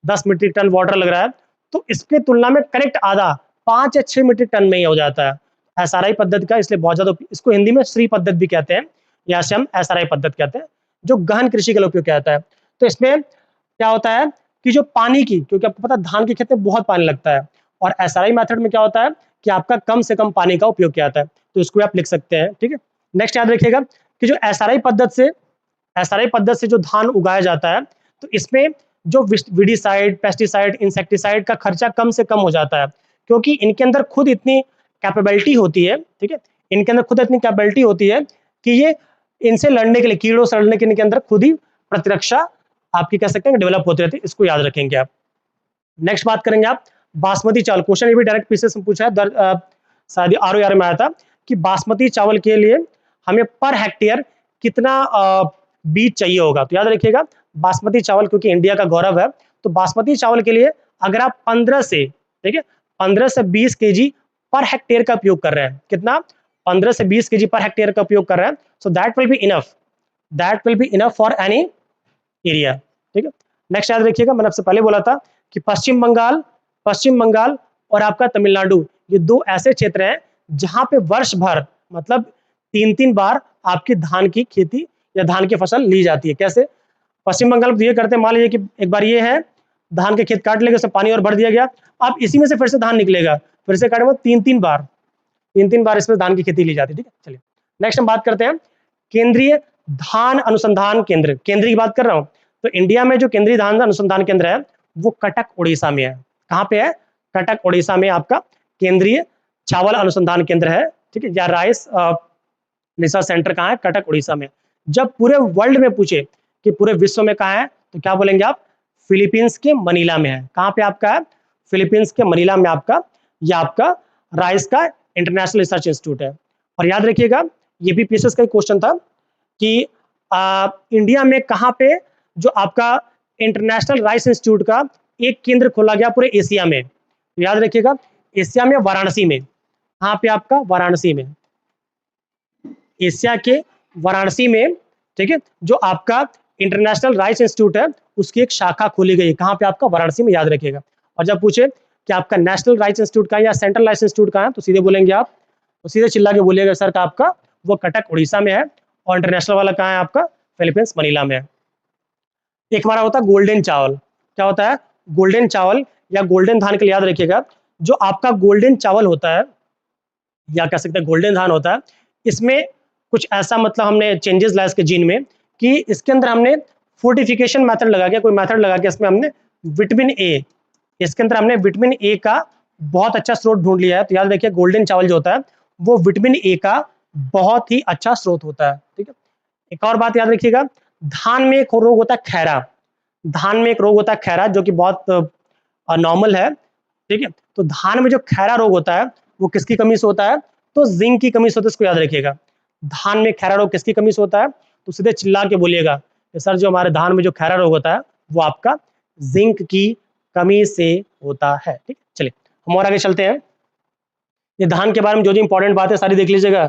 10 मीट्रिक टन वाटर लग रहा है, तो इसके तुलना में करेक्ट आधा 5 या 6 मीट्रिक टन में ही हो जाता है। एसआरआई पद्धति का इसलिए बहुत ज़्यादा, इसको हिंदी में श्री पद्धति भी कहते हैं, या से हम एसआरआई पद्धति कहते हैं, जो गहन कृषि के लिए उपयोग किया जाता है। तो इसमें क्या होता है कि जो पानी की, क्योंकि आपको पता है धान की खेत में बहुत पानी लगता है, और एसआरआई मेथड में क्या होता है कि आपका कम से कम पानी का उपयोग किया जाता है, तो इसको आप लिख सकते हैं, ठीक है? नेक्स्ट याद रखिएगा कि जो एसआरआई पद्धति से जो धान उगाया जाता है, तो इसमें जो विडिसाइड, पेस्टिसाइड, इंसेक्टिसाइड का खर्चा कम से कम हो जाता है, क्योंकि इनके अंदर खुद इतनी कैपेबिलिटी होती है, ठीक है? इनके अंदर खुद इतनी कैपेबिलिटी होती है कि ये इनसे लड़ने के लिए, कीड़ों से लड़ने के इनके अंदर खुद ही प्रतिरक्षा आपकी कह सकते हैं डेवलप होती रहती है। इसको याद रखेंगे आप। नेक्स्ट बात करेंगे आप बासमती चावल। क्वेश्चन ये भी डायरेक्ट पीसीएस में पूछा है, शायद आरओआर में आया था कि बासमती चावल के लिए हमें पर हेक्टेयर कितना बीज चाहिए होगा। तो याद रखिएगा बासमती चावल क्योंकि इंडिया का गौरव है, तो बासमती चावल के लिए अगर आप 15 से, ठीक है, 15 से 20 केजी पर हेक्टेयर का उपयोग कर रहे हैं, कितना? 15 से 20 केजी पर हेक्टेयर का उपयोग कर रहे हैं, so that will be enough, that will be enough for any area, ठीक है? नेक्स्ट याद रखिएगा, मैंने आपसे पहले बोला था कि पश्चिम बंगाल और आपका तमिलनाडु, ये दो ऐसे क्षेत्र हैं जहां पे वर्ष भर, मतलब 3-3 बार आपकी धान की खेती या धान की फसल ली जाती है। कैसे? पश्चिम बंगाल में तो ये करते हैं, मान लीजिए कि एक बार ये है, धान के खेत काट लेंगे, उसमें पानी और भर दिया गया, अब इसी में से फिर से धान निकलेगा, फिर से काटेंगे, 3-3 बार इसमें धान की खेती ली जाती है, ठीक है? चलिए नेक्स्ट हम बात करते हैं केंद्रीय धान अनुसंधान केंद्र। केंद्र की बात कर रहा हूँ, तो इंडिया में जो केंद्रीय धान अनुसंधान केंद्र है वो कटक उड़ीसा में है। कहाँ पे है? कटक उड़ीसा में आपका केंद्रीय चावल अनुसंधान केंद्र है, ठीक है? या राइस रिसर्च सेंटर कहाँ है? कटक उड़ीसा में। जब पूरे वर्ल्ड में पूछे कि पूरे विश्व में कहाँ है, तो क्या बोलेंगे आप? फिलीपींस के मनीला में है। कहाँ पे आपका है? फिलीपींस के मनीला में आपका, या आपका राइस का इंटरनेशनल रिसर्च इंस्टीट्यूट है। और याद रखिएगा ये भी पीसीएस का क्वेश्चन था कि इंडिया में कहाँ पे जो आपका इंटरनेशनल राइस इंस्टीट्यूट का एक केंद्र खोला गया पूरे एशिया में, तो याद रखिएगा एशिया में वाराणसी में। कहाँ पे आपका? वाराणसी में, एशिया के वाराणसी में, ठीक है, जो आपका इंटरनेशनल राइस इंस्टीट्यूट है उसकी एक शाखा खोली गई है, कहाँ पे? आपका वाराणसी में, याद रखिएगा। और जब पूछे कि आपका नेशनल राइस इंस्टीट्यूट कहाँ है या सेंट्रल राइस इंस्टीट्यूट कहाँ है, तो सीधे बोलेंगे आप, तो सीधे चिल्ला के बोलिएगा सर का आपका वो कटक उड़ीसा में है, और इंटरनेशनल वाला कहाँ है आपका? फिलीपींस मनीला में है। एक हमारा होता है गोल्डन चावल। क्या होता है? गोल्डन चावल या गोल्डन धान के लिए याद रखिएगा, जो आपका गोल्डन चावल होता है या कह सकते हैं गोल्डन धान होता है, इसमें कुछ ऐसा मतलब हमने चेंजेस लाया इसके जीन में कि इसके अंदर हमने फोर्टिफिकेशन मेथड लगा के, कोई मेथड लगा के इसमें हमने विटामिन ए, इसके अंदर हमने विटामिन ए का बहुत अच्छा स्रोत ढूंढ लिया है। तो याद रखिए गोल्डन चावल जो होता है वो विटामिन ए का बहुत ही अच्छा स्रोत होता है, ठीक है। एक और बात याद रखिएगा, धान में एक रोग होता है खैरा, धान में एक रोग होता है खैरा जो कि बहुत नॉर्मल है, ठीक है। तो धान में जो खैरा रोग होता है वो किसकी कमी से होता है? तो जिंक की कमी से होता है, इसको याद रखिएगा। धान में खैरा रोग किसकी कमी से होता है? तो सीधे चिल्ला के बोलिएगा कि सर जो हमारे धान में जो खैरा रोग होता है वो आपका जिंक की कमी से होता है, ठीक है। चलिए हम और आगे चलते हैं। ये धान के बारे में जो जो इंपॉर्टेंट बात है सारी देख लीजिएगा,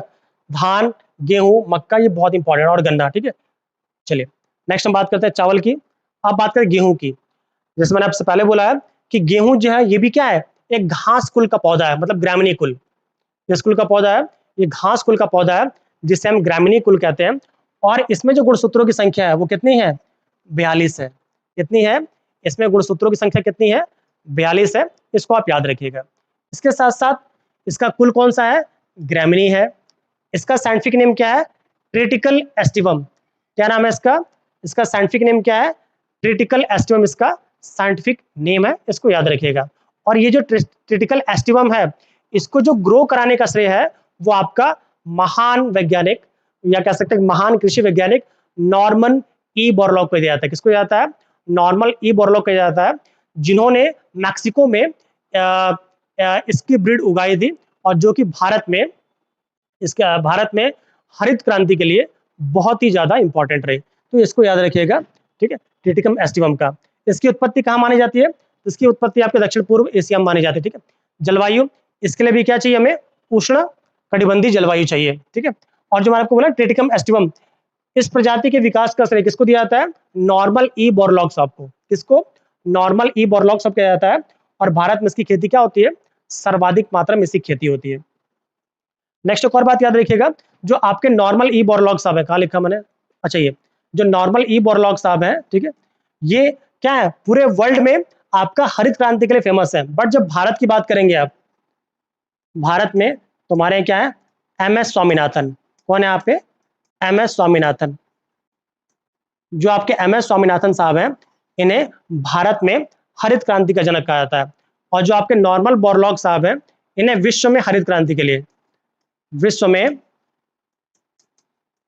धान, गेहूं, मक्का, ये बहुत इंपॉर्टेंट, और गन्ना, ठीक है। चलिए नेक्स्ट हम बात करते हैं चावल की। अब बात करें गेहूं की। जैसे मैंने आपसे पहले बोला है कि गेहूं जो है ये भी क्या है? एक घास कुल का पौधा है, मतलब ग्रामीणी कुल। किस कुल का पौधा है? ये घास कुल का पौधा है जिसे हम ग्रामीणी कुल कहते हैं। और इसमें जो गुणसूत्रों की संख्या है वो कितनी है? 42 है। कितनी है? इसमें गुणसूत्रों की संख्या कितनी है? 42 है। इसको आप याद रखिएगा। इसके साथ साथ इसका कुल कौन सा है? ग्रामीणी है। इसका साइंटिफिक नेम क्या है? Triticale aestivum. क्या नाम है इसका? इसका साइंटिफिक नेम क्या है? ट्रिटिकल एस्टिवम इसका साइंटिफिक नेम है, इसको याद रखिएगा। और ये जो ट्रिटिकल एस्टिवम है इसको जो ग्रो कराने का श्रेय है वो आपका महान वैज्ञानिक या कह सकते हैं महान कृषि वैज्ञानिक नॉर्मन ई बोरलॉग को दिया जाता है। किसको दिया जाता है? नॉर्मन ई बोरलॉग को दिया जाता है, जिन्होंने मैक्सिको में इसकी ब्रीड उगाई थी, और जो कि भारत में हरित क्रांति के लिए बहुत ही ज्यादा इंपॉर्टेंट रही। तो इसको याद रखिएगा, ठीक है, ट्रिटिकम एस्टिवम का। इसकी उत्पत्ति कहाँ मानी जाती है? इसकी उत्पत्ति आपके दक्षिण पूर्व एशिया में मानी जाती है, ठीक है। जलवायु, इसके लिए भी क्या चाहिए हमें? उष्ण कटिबंधीय जलवायु चाहिए, ठीक है। और जो मैंने आपको बोला ट्रिटिकम एस्टिवम, इस प्रजाति के विकास का श्रेय किसको दिया जाता है? नॉर्मल ई बोरलॉग साहब को। किसको? नॉर्मल ई बोरलॉग साहब कहा जाता है। और भारत में इसकी खेती क्या होती है? सर्वाधिक मात्रा में इसकी खेती होती है। नेक्स्ट एक और बात याद रखिएगा, जो आपके नॉर्मल ई बोरलॉग साहब है, कहाँ लिखा मैंने? अच्छा, ये जो नॉर्मल ई बोरलॉग साहब है, ठीक है, ये क्या है? पूरे वर्ल्ड में आपका हरित क्रांति के लिए फेमस है। बट जब भारत की बात करेंगे आप, भारत में तुम्हारे क्या है? M S Swaminathan. कौन है यहाँ पे? M S Swaminathan. जो आपके एम एस स्वामीनाथन साहब हैं, इन्हें भारत में हरित क्रांति का जनक कहा जाता है। और जो आपके नॉर्मल बोरलॉग साहब हैं, इन्हें विश्व में हरित क्रांति के लिए, विश्व में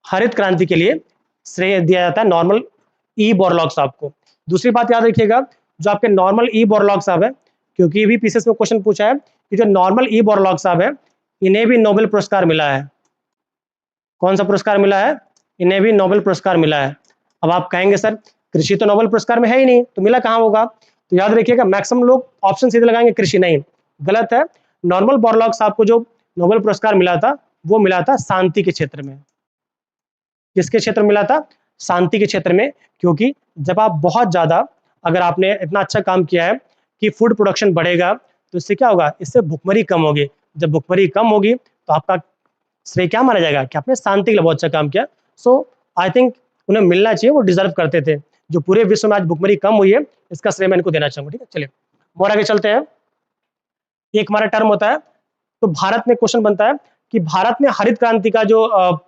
हरित क्रांति के लिए श्रेय दिया जाता है नॉर्मल ई बोरलॉग साहब को। दूसरी बात याद रखिएगा, जो आपके नॉर्मल ई बोरलॉग साहब है, क्योंकि ये भी पीसीएस में क्वेश्चन पूछा है कि जो नॉर्मल ई बोरलॉग साहब है इन्हें भी नोबेल पुरस्कार मिला है। कौन सा पुरस्कार मिला है? इन्हें भी नोबेल पुरस्कार मिला है। अब आप कहेंगे सर कृषि तो नोबेल पुरस्कार में है ही नहीं, तो मिला कहाँ होगा? तो याद रखिएगा मैक्सिमम लोग ऑप्शन सीधे लगाएंगे कृषि, नहीं, गलत है। नॉर्मल बोरलॉग साहब को जो नोबेल पुरस्कार मिला था वो मिला था शांति के क्षेत्र में। किसके क्षेत्र में मिला था? शांति के क्षेत्र में। क्योंकि जब आप बहुत ज्यादा, अगर आपने इतना अच्छा काम किया है कि फूड प्रोडक्शन बढ़ेगा, तो इससे क्या होगा? इससे भुखमरी कम होगी। जब भुखमरी कम होगी तो आपका श्रेय क्या माना जाएगा? कि आपने शांति के लिए बहुत अच्छा काम किया। सो आई थिंक उन्हें मिलना चाहिए, वो डिजर्व करते थे। जो पूरे विश्व में आज भुखमरी कम हुई है, इसका श्रेय मैं इनको देना चाहूंगा, ठीक है। चलिए और आगे चलते हैं। एक हमारा टर्म होता है, तो भारत में क्वेश्चन बनता है कि भारत में हरित क्रांति का जो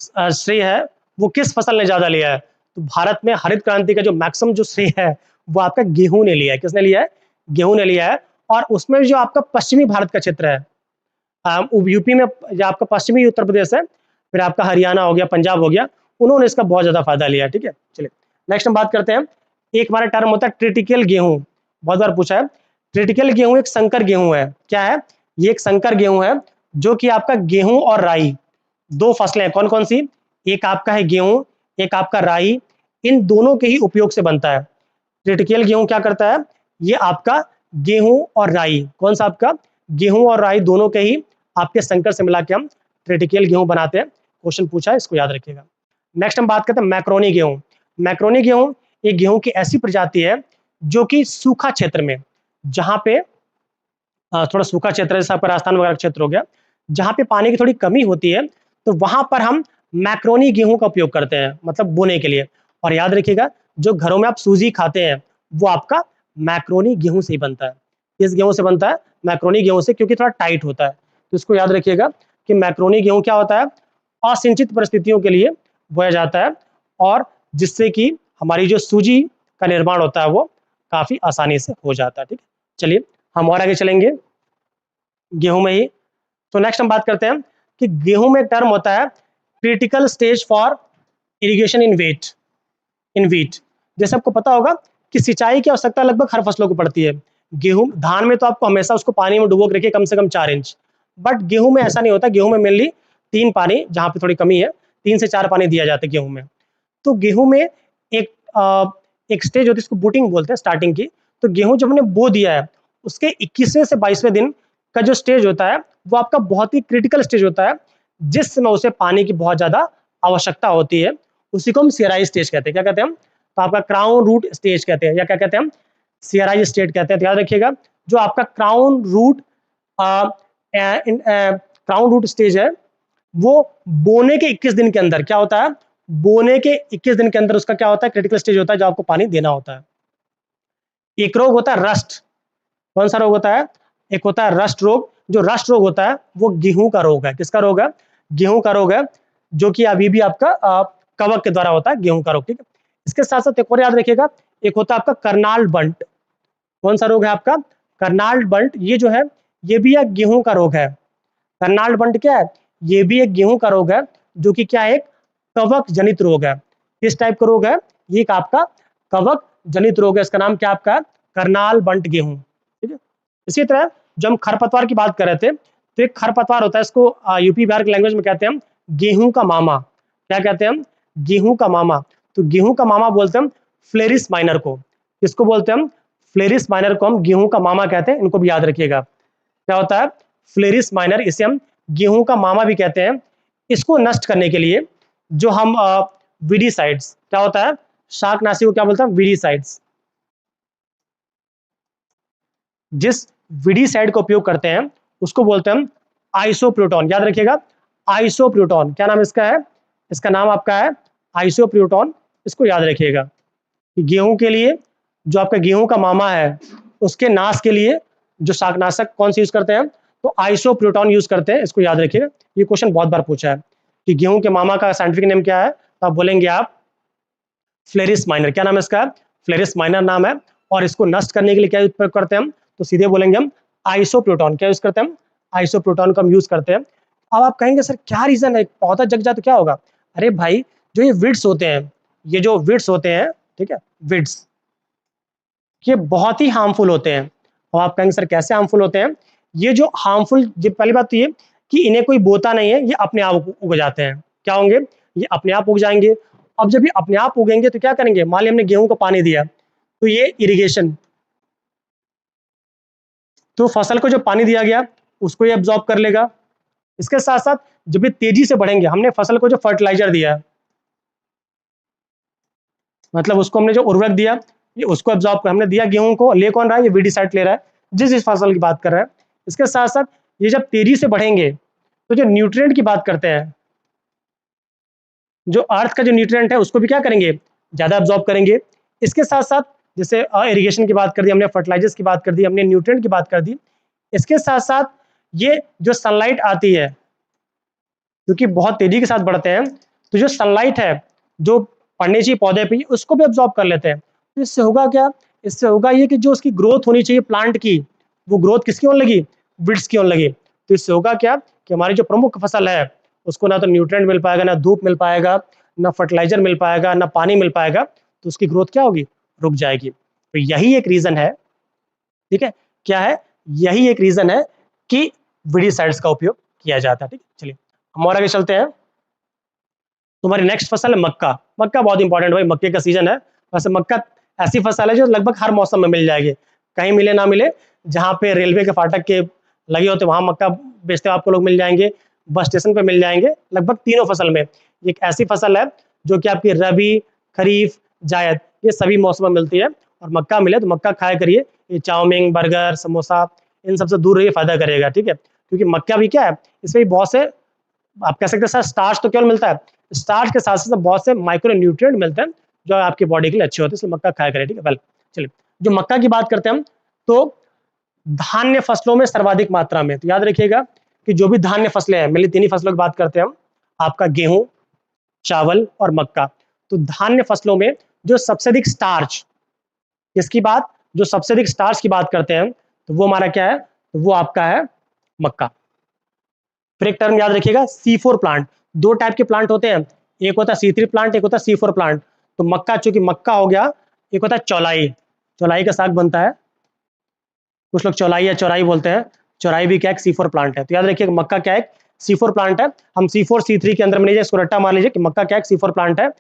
श्रेय है वो किस फसल ने ज्यादा लिया है? तो भारत में हरित क्रांति का जो मैक्सिमम जो श्रेय है वो आपका गेहूं ने लिया है। किसने लिया है? गेहूं ने लिया है। और उसमें जो आपका पश्चिमी भारत का क्षेत्र है, यूपी में जो आपका पश्चिमी उत्तर प्रदेश है, फिर आपका हरियाणा हो गया, पंजाब हो गया, उन्होंने इसका बहुत ज्यादा फायदा लिया, ठीक है। चलिए नेक्स्ट हम बात करते हैं। एक हमारा टर्म होता है क्रिटिकल गेहूं, बहुत बार पूछा है। क्रिटिकल गेहूं एक संकर गेहूं है। क्या है? ये एक संकर गेहूं है जो कि आपका गेहूं और राई दो फसलें हैं। कौन कौन सी? एक आपका है गेहूं, एक आपका राई, इन दोनों के ही उपयोग से बनता है। क्रिटिकल गेहूं क्या करता है? ये आपका गेहूं और राई, कौन सा आपका? गेहूं और राई दोनों के ही आपके संकर से मिला के हम क्रिटिकल गेहूं बनाते हैं। क्वेश्चन पूछा है, इसको याद रखिएगा। नेक्स्ट हम बात करते हैं मैक्रोनी गेहूं। मैक्रोनी गेहूं एक गेहूं की ऐसी प्रजाति है जो कि सूखा क्षेत्र में, जहां पे थोड़ा सूखा क्षेत्र है, जैसे आपका राजस्थान वगैरह का क्षेत्र हो गया, जहां पे पानी की थोड़ी कमी होती है, तो वहां पर हम मैक्रोनी गेहूं का उपयोग करते हैं, मतलब बोने के लिए। और याद रखिएगा, जो घरों में आप सूजी खाते हैं वो आपका मैक्रोनी गेहूं से ही बनता है। किस गेहूं से बनता है? मैक्रोनी गेहूं से, क्योंकि थोड़ा टाइट होता है। तो इसको याद रखिएगा कि मैक्रोनी गेहूं क्या होता है, असिंचित परिस्थितियों के लिए बोया जाता है, और जिससे कि हमारी जो सूजी का निर्माण होता है वो काफी आसानी से हो जाता है। ठीक है, चलिए हम और आगे चलेंगे गेहूं में ही। तो नेक्स्ट हम बात करते हैं कि गेहूं में एक टर्म होता है critical stage for irrigation in wheat. जैसे आपको पता होगा कि सिंचाई की आवश्यकता लगभग हर फसलों को पड़ती है। गेहूं, धान में तो आपको हमेशा उसको पानी में डुबो के रखिए कम से कम 4 इंच, बट गेहूं में ऐसा नहीं होता। गेहूं में मेनली 3 पानी, जहां पे थोड़ी कमी है, 3 से 4 पानी दिया जाता है गेहूं में। तो गेहूं में एक एक स्टेज होती है, इसको बूटिंग बोलते हैं, स्टार्टिंग की। तो गेहूं जब हमने बो दिया है, उसके 21वें से 22वें दिन का जो स्टेज होता है वो आपका बहुत ही क्रिटिकल स्टेज होता है, जिस समय उसे पानी की बहुत ज्यादा आवश्यकता होती है। उसी को हम सीराई स्टेज कहते हैं। क्या कहते हैं हम? तो आपका क्राउन रूट स्टेज कहते हैं, या क्या कहते हैं हम? सीराई स्टेज कहते हैं। तो याद रखिएगा, जो आपका क्राउन रूट स्टेज है, वो बोने के 21 दिन के अंदर क्या होता है, बोने के 21 दिन के अंदर उसका क्या होता है, क्रिटिकल स्टेज होता है, जो आपको पानी देना होता है। एक रोग होता है रस्ट। कौन सा रोग होता है? एक होता है रस्ट रोग। जो रस्ट रोग होता है वो गेहूं का रोग है। किसका रोग है? गेहूं का रोग है, जो कि अभी भी आपका कवक के द्वारा होता है, गेहूं का रोग। ठीक है, इसके साथ साथ एक और याद रखिएगा, एक होता है आपका करनाल बंट। कौन सा रोग है आपका? करनाल बंट। ये जो है, ये भी एक गेहूं का रोग है। करनाल बंट क्या है? ये भी एक गेहूं का रोग है, जो कि क्या है, एक कवक जनित रोग है। किस टाइप का रोग है? ये एक आपका कवक जनित रोग है। इसका नाम क्या आपका? करनाल बंट गेहूं। ठीक है, इसी तरह जब हम खरपतवार की बात कर रहे थे, तो एक खरपतवार होता है, इसको यूपी बिहार की लैंग्वेज में कहते हैं हम गेहूं का मामा। क्या कहते हैं हम? गेहूं का मामा। तो गेहूं का मामा बोलते हैं हम फ्लेरिस माइनर को। किसको बोलते हैं हम? फ्लेरिस माइनर को हम गेहूं का मामा कहते हैं। इनको भी याद रखिएगा। क्या होता है? फ्लेरिस माइनर, इसे हम गेहूं का मामा भी कहते हैं। इसको नष्ट करने के लिए जो हम वीडीसाइड्स, क्या होता है, शाकनाशी को क्या बोलते हैं? वीडीसाइड्स। जिस वीडीसाइड का उपयोग करते हैं उसको बोलते हैं हम आइसोप्रोटॉन। याद रखिएगा, आइसोप्रोटॉन। क्या नाम इसका है? इसका नाम आपका है आइसोप्रोटॉन। इसको याद रखिएगा कि गेहूं के लिए, जो आपका गेहूं का मामा है, उसके नाश के लिए जो शाकनाशक कौन सी यूज करते हैं? तो आइसोप्रोटॉन यूज करते हैं। इसको याद रखिएगा, ये क्वेश्चन बहुत बार पूछा है कि गेहूं के मामा का साइंटिफिक नेम क्या है, तो आप बोलेंगे आप फ्लेरिस माइनर। क्या नाम है इसका? फ्लेरिस माइनर नाम है। और इसको नष्ट करने के लिए क्या उपयोग करते हैं हम? तो सीधे बोलेंगे हम आइसोप्रोटॉन। क्या यूज करते हैं हम? आइसोप्रोटॉन का हम यूज करते हैं। अब आप कहेंगे सर क्या रीजन है, पौधा जग जाए तो क्या होगा? अरे भाई, जो ये विड्स होते हैं, ये जो विड्स होते हैं, ठीक है, विड्स, ये बहुत ही हार्मफुल होते हैं। और आप कहेंगे सर कैसे हार्मफुल होते हैं? ये जो हार्मफुल, ये पहली बात तो ये कि इन्हें कोई बोता नहीं है, ये अपने आप उग जाते हैं। क्या होंगे? ये अपने आप उग जाएंगे। अब जब ये अपने आप उगेंगे तो क्या करेंगे? मान लिया हमने गेहूं को पानी दिया, तो ये इरिगेशन, तो फसल को जो पानी दिया गया उसको ये एब्जॉर्ब कर लेगा। इसके साथ साथ जब ये तेजी से बढ़ेंगे, हमने फसल को जो फर्टिलाइजर दिया है, मतलब उसको हमने जो उर्वरक दिया, ये उसको एब्जॉर्ब कर, हमने दिया गेहूं को, ले कौन रहा है? ये वीडीसाइड ले रहा है, जिस फसल की बात कर रहा है। इसके साथ साथ ये जब तेजी से बढ़ेंगे तो जो न्यूट्रिएंट की बात करते हैं, जो अर्थ का जो न्यूट्रिएंट है उसको भी क्या करेंगे? ज्यादा एब्जॉर्ब करेंगे। इसके साथ साथ जैसे इरिगेशन की बात कर दी हमने, फर्टिलाइजर्स की बात कर दी हमने, न्यूट्रिएंट की बात कर दी। इसके साथ साथ ये जो सनलाइट आती है, क्योंकि बहुत तेजी के साथ बढ़ते हैं, तो जो सनलाइट है जो पड़नी चाहिए पौधे पे, उसको भी एब्जॉर्ब कर लेते हैं। तो इससे होगा क्या? इससे होगा ये कि जो उसकी ग्रोथ होनी चाहिए प्लांट की, वो ग्रोथ किसकी ओर लगी? विड्स की ओर लगी। तो इससे होगा क्या कि हमारी जो प्रमुख फसल है उसको ना तो न्यूट्रिएंट मिल पाएगा, ना धूप मिल पाएगा, ना फर्टिलाइजर मिल पाएगा, ना पानी मिल पाएगा, तो उसकी ग्रोथ क्या होगी? रुक जाएगी। तो यही एक रीजन है। ठीक है, क्या है? यही एक रीजन है कि वीडीसाइड्स का उपयोग किया जाता है। ठीक है, चलिए हम और आगे चलते हैं। तुम्हारी नेक्स्ट फसल है मक्का। मक्का बहुत इंपॉर्टेंट भाई, मक्के का सीजन है। वैसे मक्का ऐसी फसल है जो लगभग हर मौसम में मिल जाएगी, कहीं मिले ना मिले। जहाँ पे रेलवे के फाटक के लगे होते वहां मक्का बेचते हुए आपको लोग मिल जाएंगे, बस स्टेशन पे मिल जाएंगे, लगभग तीनों फसल में। ये एक ऐसी फसल है जो कि आपकी रबी, खरीफ, जायद, ये सभी मौसम में मिलती है। और मक्का मिले तो मक्का खाया करिए, ये चाउमीन, बर्गर, समोसा इन सबसे दूर रहिए, फायदा करेगा, ठीक है। क्योंकि मक्का भी क्या है, इसमें भी बहुत से, आप कह सकते हैं सर स्टार्च तो केवल मिलता है, स्टार्च के साथ साथ बहुत से माइक्रो न्यूट्रिएंट मिलते हैं जो आपकी बॉडी के लिए अच्छे होते हैं, इसलिए मक्का खाया करें, ठीक है। वेल, चलिए जो मक्का की बात करते हैं हम, तो धान्य फसलों में सर्वाधिक मात्रा में, तो याद रखिएगा कि जो भी धान्य फसलें हैं, मेनली तीन ही फसलों की बात करते हैं हम, आपका गेहूं, चावल और मक्का। तो धान्य फसलों में जो सबसे अधिक स्टार्च, इसकी बात, जो सबसे अधिक स्टार्च की बात करते हैं, तो वो हमारा क्या है, तो वो आपका है मक्का। फिर एक टर्म याद रखिएगा, C4 प्लांट। दो टाइप के प्लांट होते हैं, एक होता है C3 प्लांट, एक होता है C4 प्लांट। तो मक्का, चूंकि मक्का हो गया, एक होता है चौलाई, चौलाई का साग बनता है, कुछ लोग चौलाई या चौराई बोलते हैं, चौराई भी क्या है, C4 प्लांट है। तो याद रखिए मक्का क्या है, C4 प्लांट है। हम C4 C3 के अंदर में लीजिए, इसको रट्टा मार लीजिए कि मक्का क्या है, C4 प्लांट है।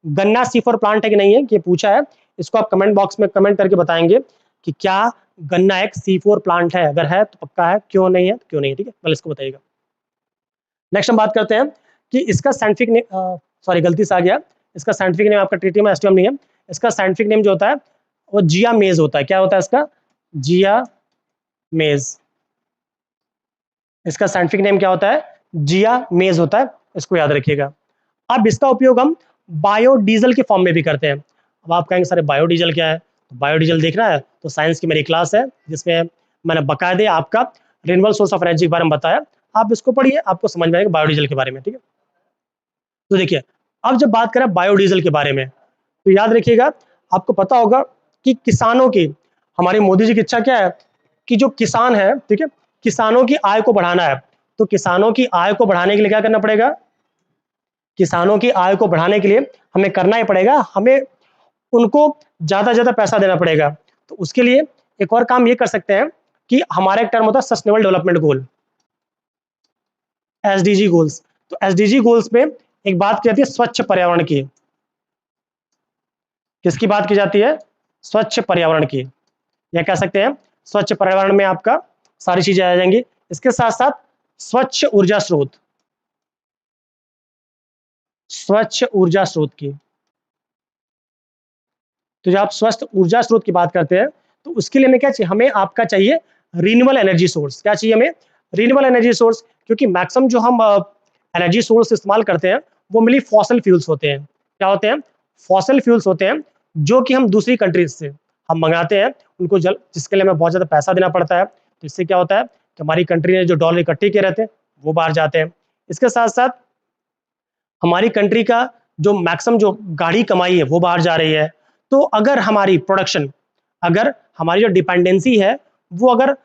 गन्ना C4 प्लांट है कि नहीं है, ये पूछा है, इसको आप कमेंट बॉक्स में कमेंट करके बताएंगे कि क्या गन्ना एक C4 प्लांट है, अगर है तो पक्का है, क्यों नहीं है तो क्यों नहीं है, ठीक है, पहले इसको बताइएगा। नेक्स्ट हम बात करते हैं कि इसका साइंटिफिक नेम, सॉरी गलती से आ गया, इसका साइंटिफिक नेम आपका ट्रीटियम एस्टियम नहीं है, इसका साइंटिफिक नेम जो होता है वो जिया मेज होता है। क्या होता है इसका, जिया मेज, इसका साइंटिफिक नेम क्या होता है, जिया मेज होता है, इसको याद रखिएगा। अब इसका उपयोग हम बायोडीजल के फॉर्म में भी करते हैं। अब आप कहेंगे सर बायोडीजल क्या है, तो बायोडीजल देखना है तो साइंस की मेरी क्लास है जिसमें मैंने बकायदे आपका रिन्यूएबल सोर्स ऑफ एनर्जी के बारे में बताया, आप इसको पढ़िए, आपको समझ में आएगा बायोडीजल के बारे में, ठीक है। तो देखिए, अब जब बात करें बायोडीजल के बारे में, तो याद रखिएगा, आपको पता होगा कि किसानों की, हमारे मोदी जी की इच्छा क्या है कि जो किसान है, ठीक है, किसानों की आय को बढ़ाना है। तो किसानों की आय को बढ़ाने के लिए क्या करना पड़ेगा, किसानों की आय को बढ़ाने के लिए हमें करना ही पड़ेगा, हमें उनको ज्यादा ज्यादा पैसा देना पड़ेगा। तो उसके लिए एक और काम ये कर सकते हैं कि हमारा एक टर्म होता है sustainable development goal, SDG goals. तो SDG गोल्स में एक बात की जाती है स्वच्छ पर्यावरण की, किसकी बात की जाती है, स्वच्छ पर्यावरण की, या कह सकते हैं स्वच्छ पर्यावरण में आपका सारी चीजें आ जाएंगी। इसके साथ साथ स्वच्छ ऊर्जा स्रोत, स्वच्छ ऊर्जा स्रोत की, तो जब आप स्वस्थ ऊर्जा स्रोत की बात करते हैं तो उसके लिए हमें क्या चाहिए, हमें आपका चाहिए रिन्यूएबल एनर्जी सोर्स। क्या चाहिए हमें, रिन्यूएबल एनर्जी सोर्स, क्योंकि मैक्सिमम जो हम एनर्जी सोर्स इस्तेमाल करते हैं वो मिली फॉसल फ्यूल्स होते हैं। क्या होते हैं, फॉसल फ्यूल्स होते हैं, जो कि हम दूसरी कंट्रीज से हम मंगाते हैं, उनको जल, जिसके लिए हमें बहुत ज़्यादा पैसा देना पड़ता है। तो इससे क्या होता है कि हमारी कंट्री ने जो डॉलर इकट्ठे किए रहते हैं वो बाहर जाते हैं। इसके साथ साथ हमारी कंट्री का जो मैक्सिमम जो गाढ़ी कमाई है वो बाहर जा रही है। तो अगर हमारी प्रोडक्शन, अगर हमारी जो डिपेंडेंसी है वो अगर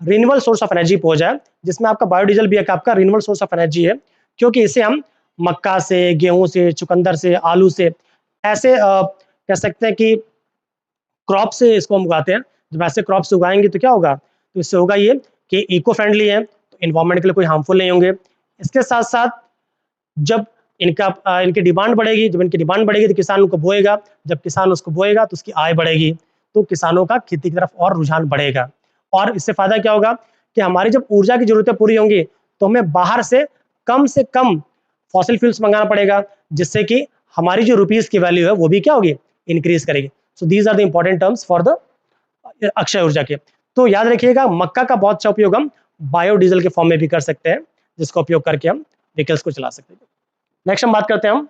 रिन्यूएबल सोर्स ऑफ एनर्जी पे हो जाए, जिसमें आपका बायोडीजल भी एक आपका रिन्यूएबल सोर्स ऑफ एनर्जी है, क्योंकि इसे हम मक्का से, गेहूं से, चुकंदर से, आलू से, ऐसे कह सकते हैं कि क्रॉप से इसको हम उगाते हैं। जब ऐसे क्रॉप से उगाएंगे तो क्या होगा, तो इससे होगा ये कि इको फ्रेंडली है, तो इन्वायरमेंट के लिए कोई हार्मफुल नहीं होंगे। इसके साथ साथ जब इनकी डिमांड बढ़ेगी, जब इनकी डिमांड बढ़ेगी तो किसान उनको बोएगा, जब किसान उसको बोएगा तो उसकी आय बढ़ेगी, तो किसानों का खेती की तरफ और रुझान बढ़ेगा। और इससे फायदा क्या होगा कि हमारी जब ऊर्जा की जरूरतें पूरी होंगी तो हमें बाहर से कम फॉसिल फ्यूल्स मंगाना पड़ेगा, जिससे कि हमारी जो रुपीज की वैल्यू है वो भी क्या होगी, इंक्रीज करेगी। So these are the important terms for the अक्षय ऊर्जा के। तो याद रखिएगा मक्का का बहुत अच्छा उपयोग हम बायोडीजल के फॉर्म में भी कर सकते हैं, जिसका उपयोग करके हम व्हीकल्स को चला सकते हैं। नेक्स्ट हम बात करते हैं हम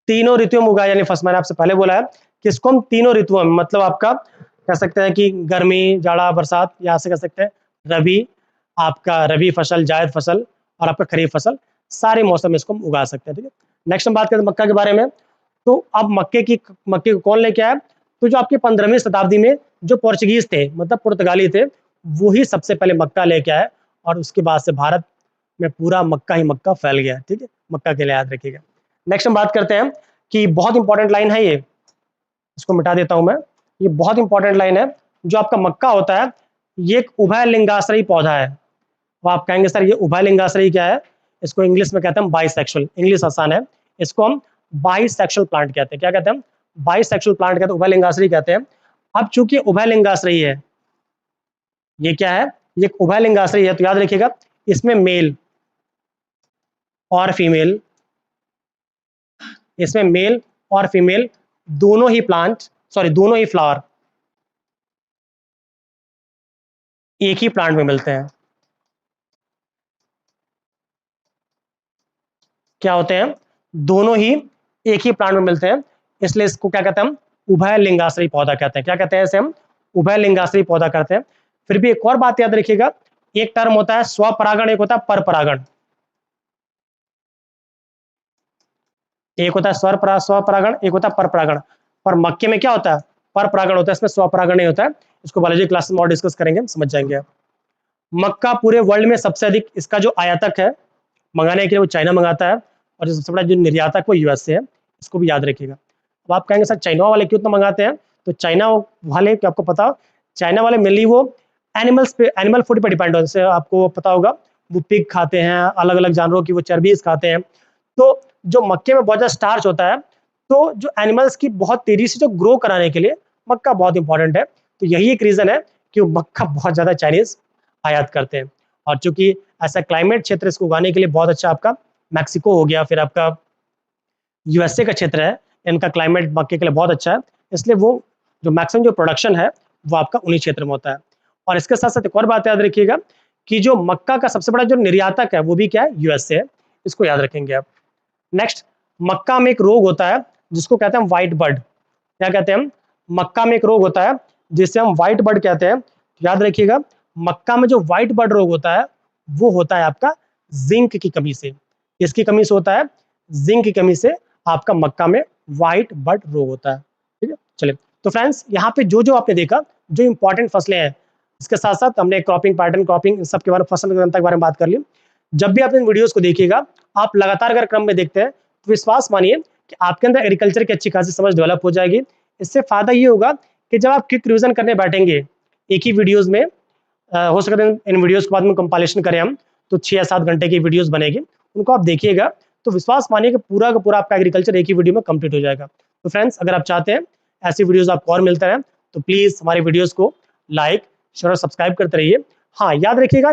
तीनों ऋतुओं में उगाया, यानी फर्स्ट मैंने आपसे पहले बोला है कि इसको हम तीनों ऋतुओं में, मतलब आपका कह सकते हैं कि गर्मी, जाड़ा, बरसात, यहाँ से कह सकते हैं रबी, आपका रबी फसल, जायद फसल और आपका खरीफ फसल, सारे मौसम में इसको हम उगा सकते हैं, ठीक है। नेक्स्ट हम बात करते हैं मक्का के बारे में। तो अब मक्के को कौन लेके आया, तो जो आपके 15वीं शताब्दी में जो पोर्चुगीज थे, मतलब पुर्तगाली थे, वही सबसे पहले मक्का लेके आए, और उसके बाद से भारत में पूरा मक्का ही मक्का फैल गया, ठीक है। मक्का के लिए याद रखिएगा। नेक्स्ट हम बात करते हैं कि बहुत इंपॉर्टेंट लाइन है ये, इसको मिटा देता हूं मैं, ये बहुत इंपॉर्टेंट लाइन है। जो आपका मक्का होता है ये एक उभय लिंगाश्रयी पौधा है। अब आप कहेंगे सर ये उभय लिंगाश्रयी क्या है, इसको इंग्लिश में कहते हैं बाइसेक्सुअल, इंग्लिश आसान है, इसको हम बाइसेक्सुअल प्लांट कहते हैं। क्या कहते हैं, बाइसेक्सुअल प्लांट कहते हैं, उभय लिंगाश्रयी कहते हैं। अब चूंकि उभय लिंगाश्रयी है, ये क्या है, ये उभय लिंगाश्रयी है, तो याद रखिएगा इसमें मेल और फीमेल इसमें मेल और फीमेल दोनों ही प्लांट, सॉरी दोनों ही फ्लावर एक ही प्लांट में मिलते हैं। क्या होते हैं? दोनों ही एक ही प्लांट में मिलते हैं, इसलिए इसको क्या कहते हैं हम? उभय लिंगाश्रयी पौधा कहते हैं। क्या कहते हैं इसे हम? उभय लिंगाश्रयी पौधा कहते हैं। फिर भी एक और बात याद रखिएगा, एक टर्म होता है स्वपरागण, एक होता है परपरागण। एक होता है स्वपरागण, एक होता है परपरागण। और मक्के में क्या होता है? परपरागण होता है, इसमें स्वपरागण नहीं होता है। इसको बायोलॉजी क्लास में और डिस्कस करेंगे, समझ जाएंगे आप। मक्का पूरे वर्ल्ड में सबसे अधिक इसका जो आयातक है मंगाने के लिए वो चाइना मंगाता है, और जो सबसे बड़ा जो निर्यातक वो यूएस से है। इसको भी याद रखिएगा। अब आप कहेंगे सर चाइना वाले क्यों इतना मंगाते हैं? तो चाइना वाले, क्या आपको पता, चाइना वाले मेनली वो एनिमल्स पे, एनिमल फूड पे डिपेंड होते हैं। जैसे आपको पता होगा वो पिग खाते हैं, अलग अलग जानवरों की वो चर्बीज खाते हैं। तो जो मक्के में बहुत ज़्यादा स्टार्च होता है, तो जो एनिमल्स की बहुत तेजी से जो ग्रो कराने के लिए मक्का बहुत इंपॉर्टेंट है। तो यही एक रीज़न है कि वो मक्का बहुत ज़्यादा चाइनीज आयात करते हैं। और चूंकि ऐसा क्लाइमेट क्षेत्र इसको उगाने के लिए बहुत अच्छा आपका मैक्सिको हो गया, फिर आपका यूएसए का क्षेत्र है, इनका क्लाइमेट मक्के के लिए बहुत अच्छा है। इसलिए वो जो मैक्सिमम जो प्रोडक्शन है वो आपका उन्हीं क्षेत्र में होता है। और इसके साथ साथ एक और बात याद रखिएगा कि जो मक्का का सबसे बड़ा जो निर्यातक है वो भी क्या है? यूएसए है। इसको याद रखेंगे आप। नेक्स्ट, मक्का में एक रोग होता है जिसको कहते हैं व्हाइट बर्ड। क्या कहते हैं हम? मक्का में एक रोग होता है जिसे हम व्हाइट बर्ड कहते हैं। याद रखिएगा, मक्का में जो व्हाइट बर्ड रोग होता है वो होता है आपका जिंक की कमी से। इसकी कमी से होता है, जिंक की कमी से आपका मक्का में व्हाइट बर्ड रोग होता है। ठीक है, चलिए। तो फ्रेंड्स, यहाँ पे जो जो आपने देखा, जो इंपॉर्टेंट फसलें हैं, इसके साथ साथ हमने क्रॉपिंग, पैटर्न क्रॉपिंग, इन सब के बारे में, फसल के बारे में बात कर ली। जब भी आप इन वीडियोस को देखिएगा, आप लगातार अगर क्रम में देखते हैं तो विश्वास मानिए कि आपके अंदर एग्रीकल्चर की अच्छी खासी समझ डेवलप हो जाएगी। इससे फायदा ये होगा कि जब आप क्विक रिवीजन करने बैठेंगे एक ही वीडियोस में, हो सकता है इन वीडियोस के बाद में कंपाइलेशन करें हम, तो 6 या 7 घंटे की वीडियोस बनेगी, उनको आप देखिएगा तो विश्वास मानिए कि पूरा का पूरा आपका एग्रीकल्चर एक ही वीडियो में कंप्लीट हो जाएगा। तो फ्रेंड्स, अगर आप चाहते हैं ऐसी वीडियोस आपको और मिलते रहें तो प्लीज़ हमारे वीडियोस को लाइक, शेयर और सब्सक्राइब करते रहिए। हाँ, याद रखिएगा,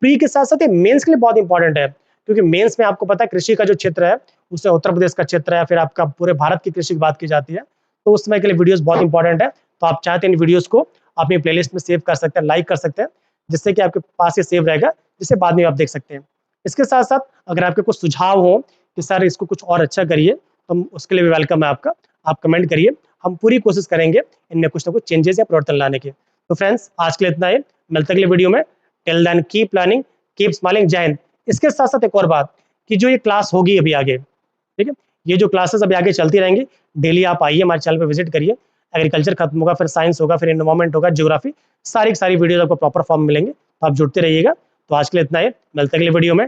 प्री के साथ साथ ये मेंस के लिए बहुत इंपॉर्टेंट है, क्योंकि मेंस में आपको पता है कृषि का जो क्षेत्र है उससे उत्तर प्रदेश का क्षेत्र है, फिर आपका पूरे भारत की कृषि की बात की जाती है, तो उस समय के लिए वीडियोस बहुत इंपॉर्टेंट है। तो आप चाहते हैं इन वीडियोस को अपनी प्लेलिस्ट में सेव कर सकते हैं, लाइक कर सकते हैं, जिससे कि आपके पास ये सेव रहेगा, जिसे बाद में आप देख सकते हैं। इसके साथ साथ अगर आपके कुछ सुझाव हो कि सर इसको कुछ और अच्छा करिए, तो उसके लिए भी वेलकम है आपका। आप कमेंट करिए, हम पूरी कोशिश करेंगे इनमें कुछ ना कुछ चेंजेस या परिवर्तन लाने के। तो फ्रेंड्स, आज के लिए इतना ही, मिलते हैं अगले वीडियो में। Till then keep planning, keep smiling. जय हिंद। इसके साथ साथ एक और बात कि जो ये क्लास होगी अभी आगे, ठीक है, ये जो क्लासेस अभी आगे चलती रहेंगी, डेली आप आइए हमारे चैनल पर विजिट करिए। एग्रीकल्चर खत्म होगा, फिर साइंस होगा, फिर एनवायरमेंट होगा, ज्योग्राफी, सारी की सारी वीडियोज आपको प्रॉपर फॉर्म मिलेंगे, तो आप जुड़ते रहिएगा। तो आज के लिए इतना ही, मिलते हैं अगले वीडियो में।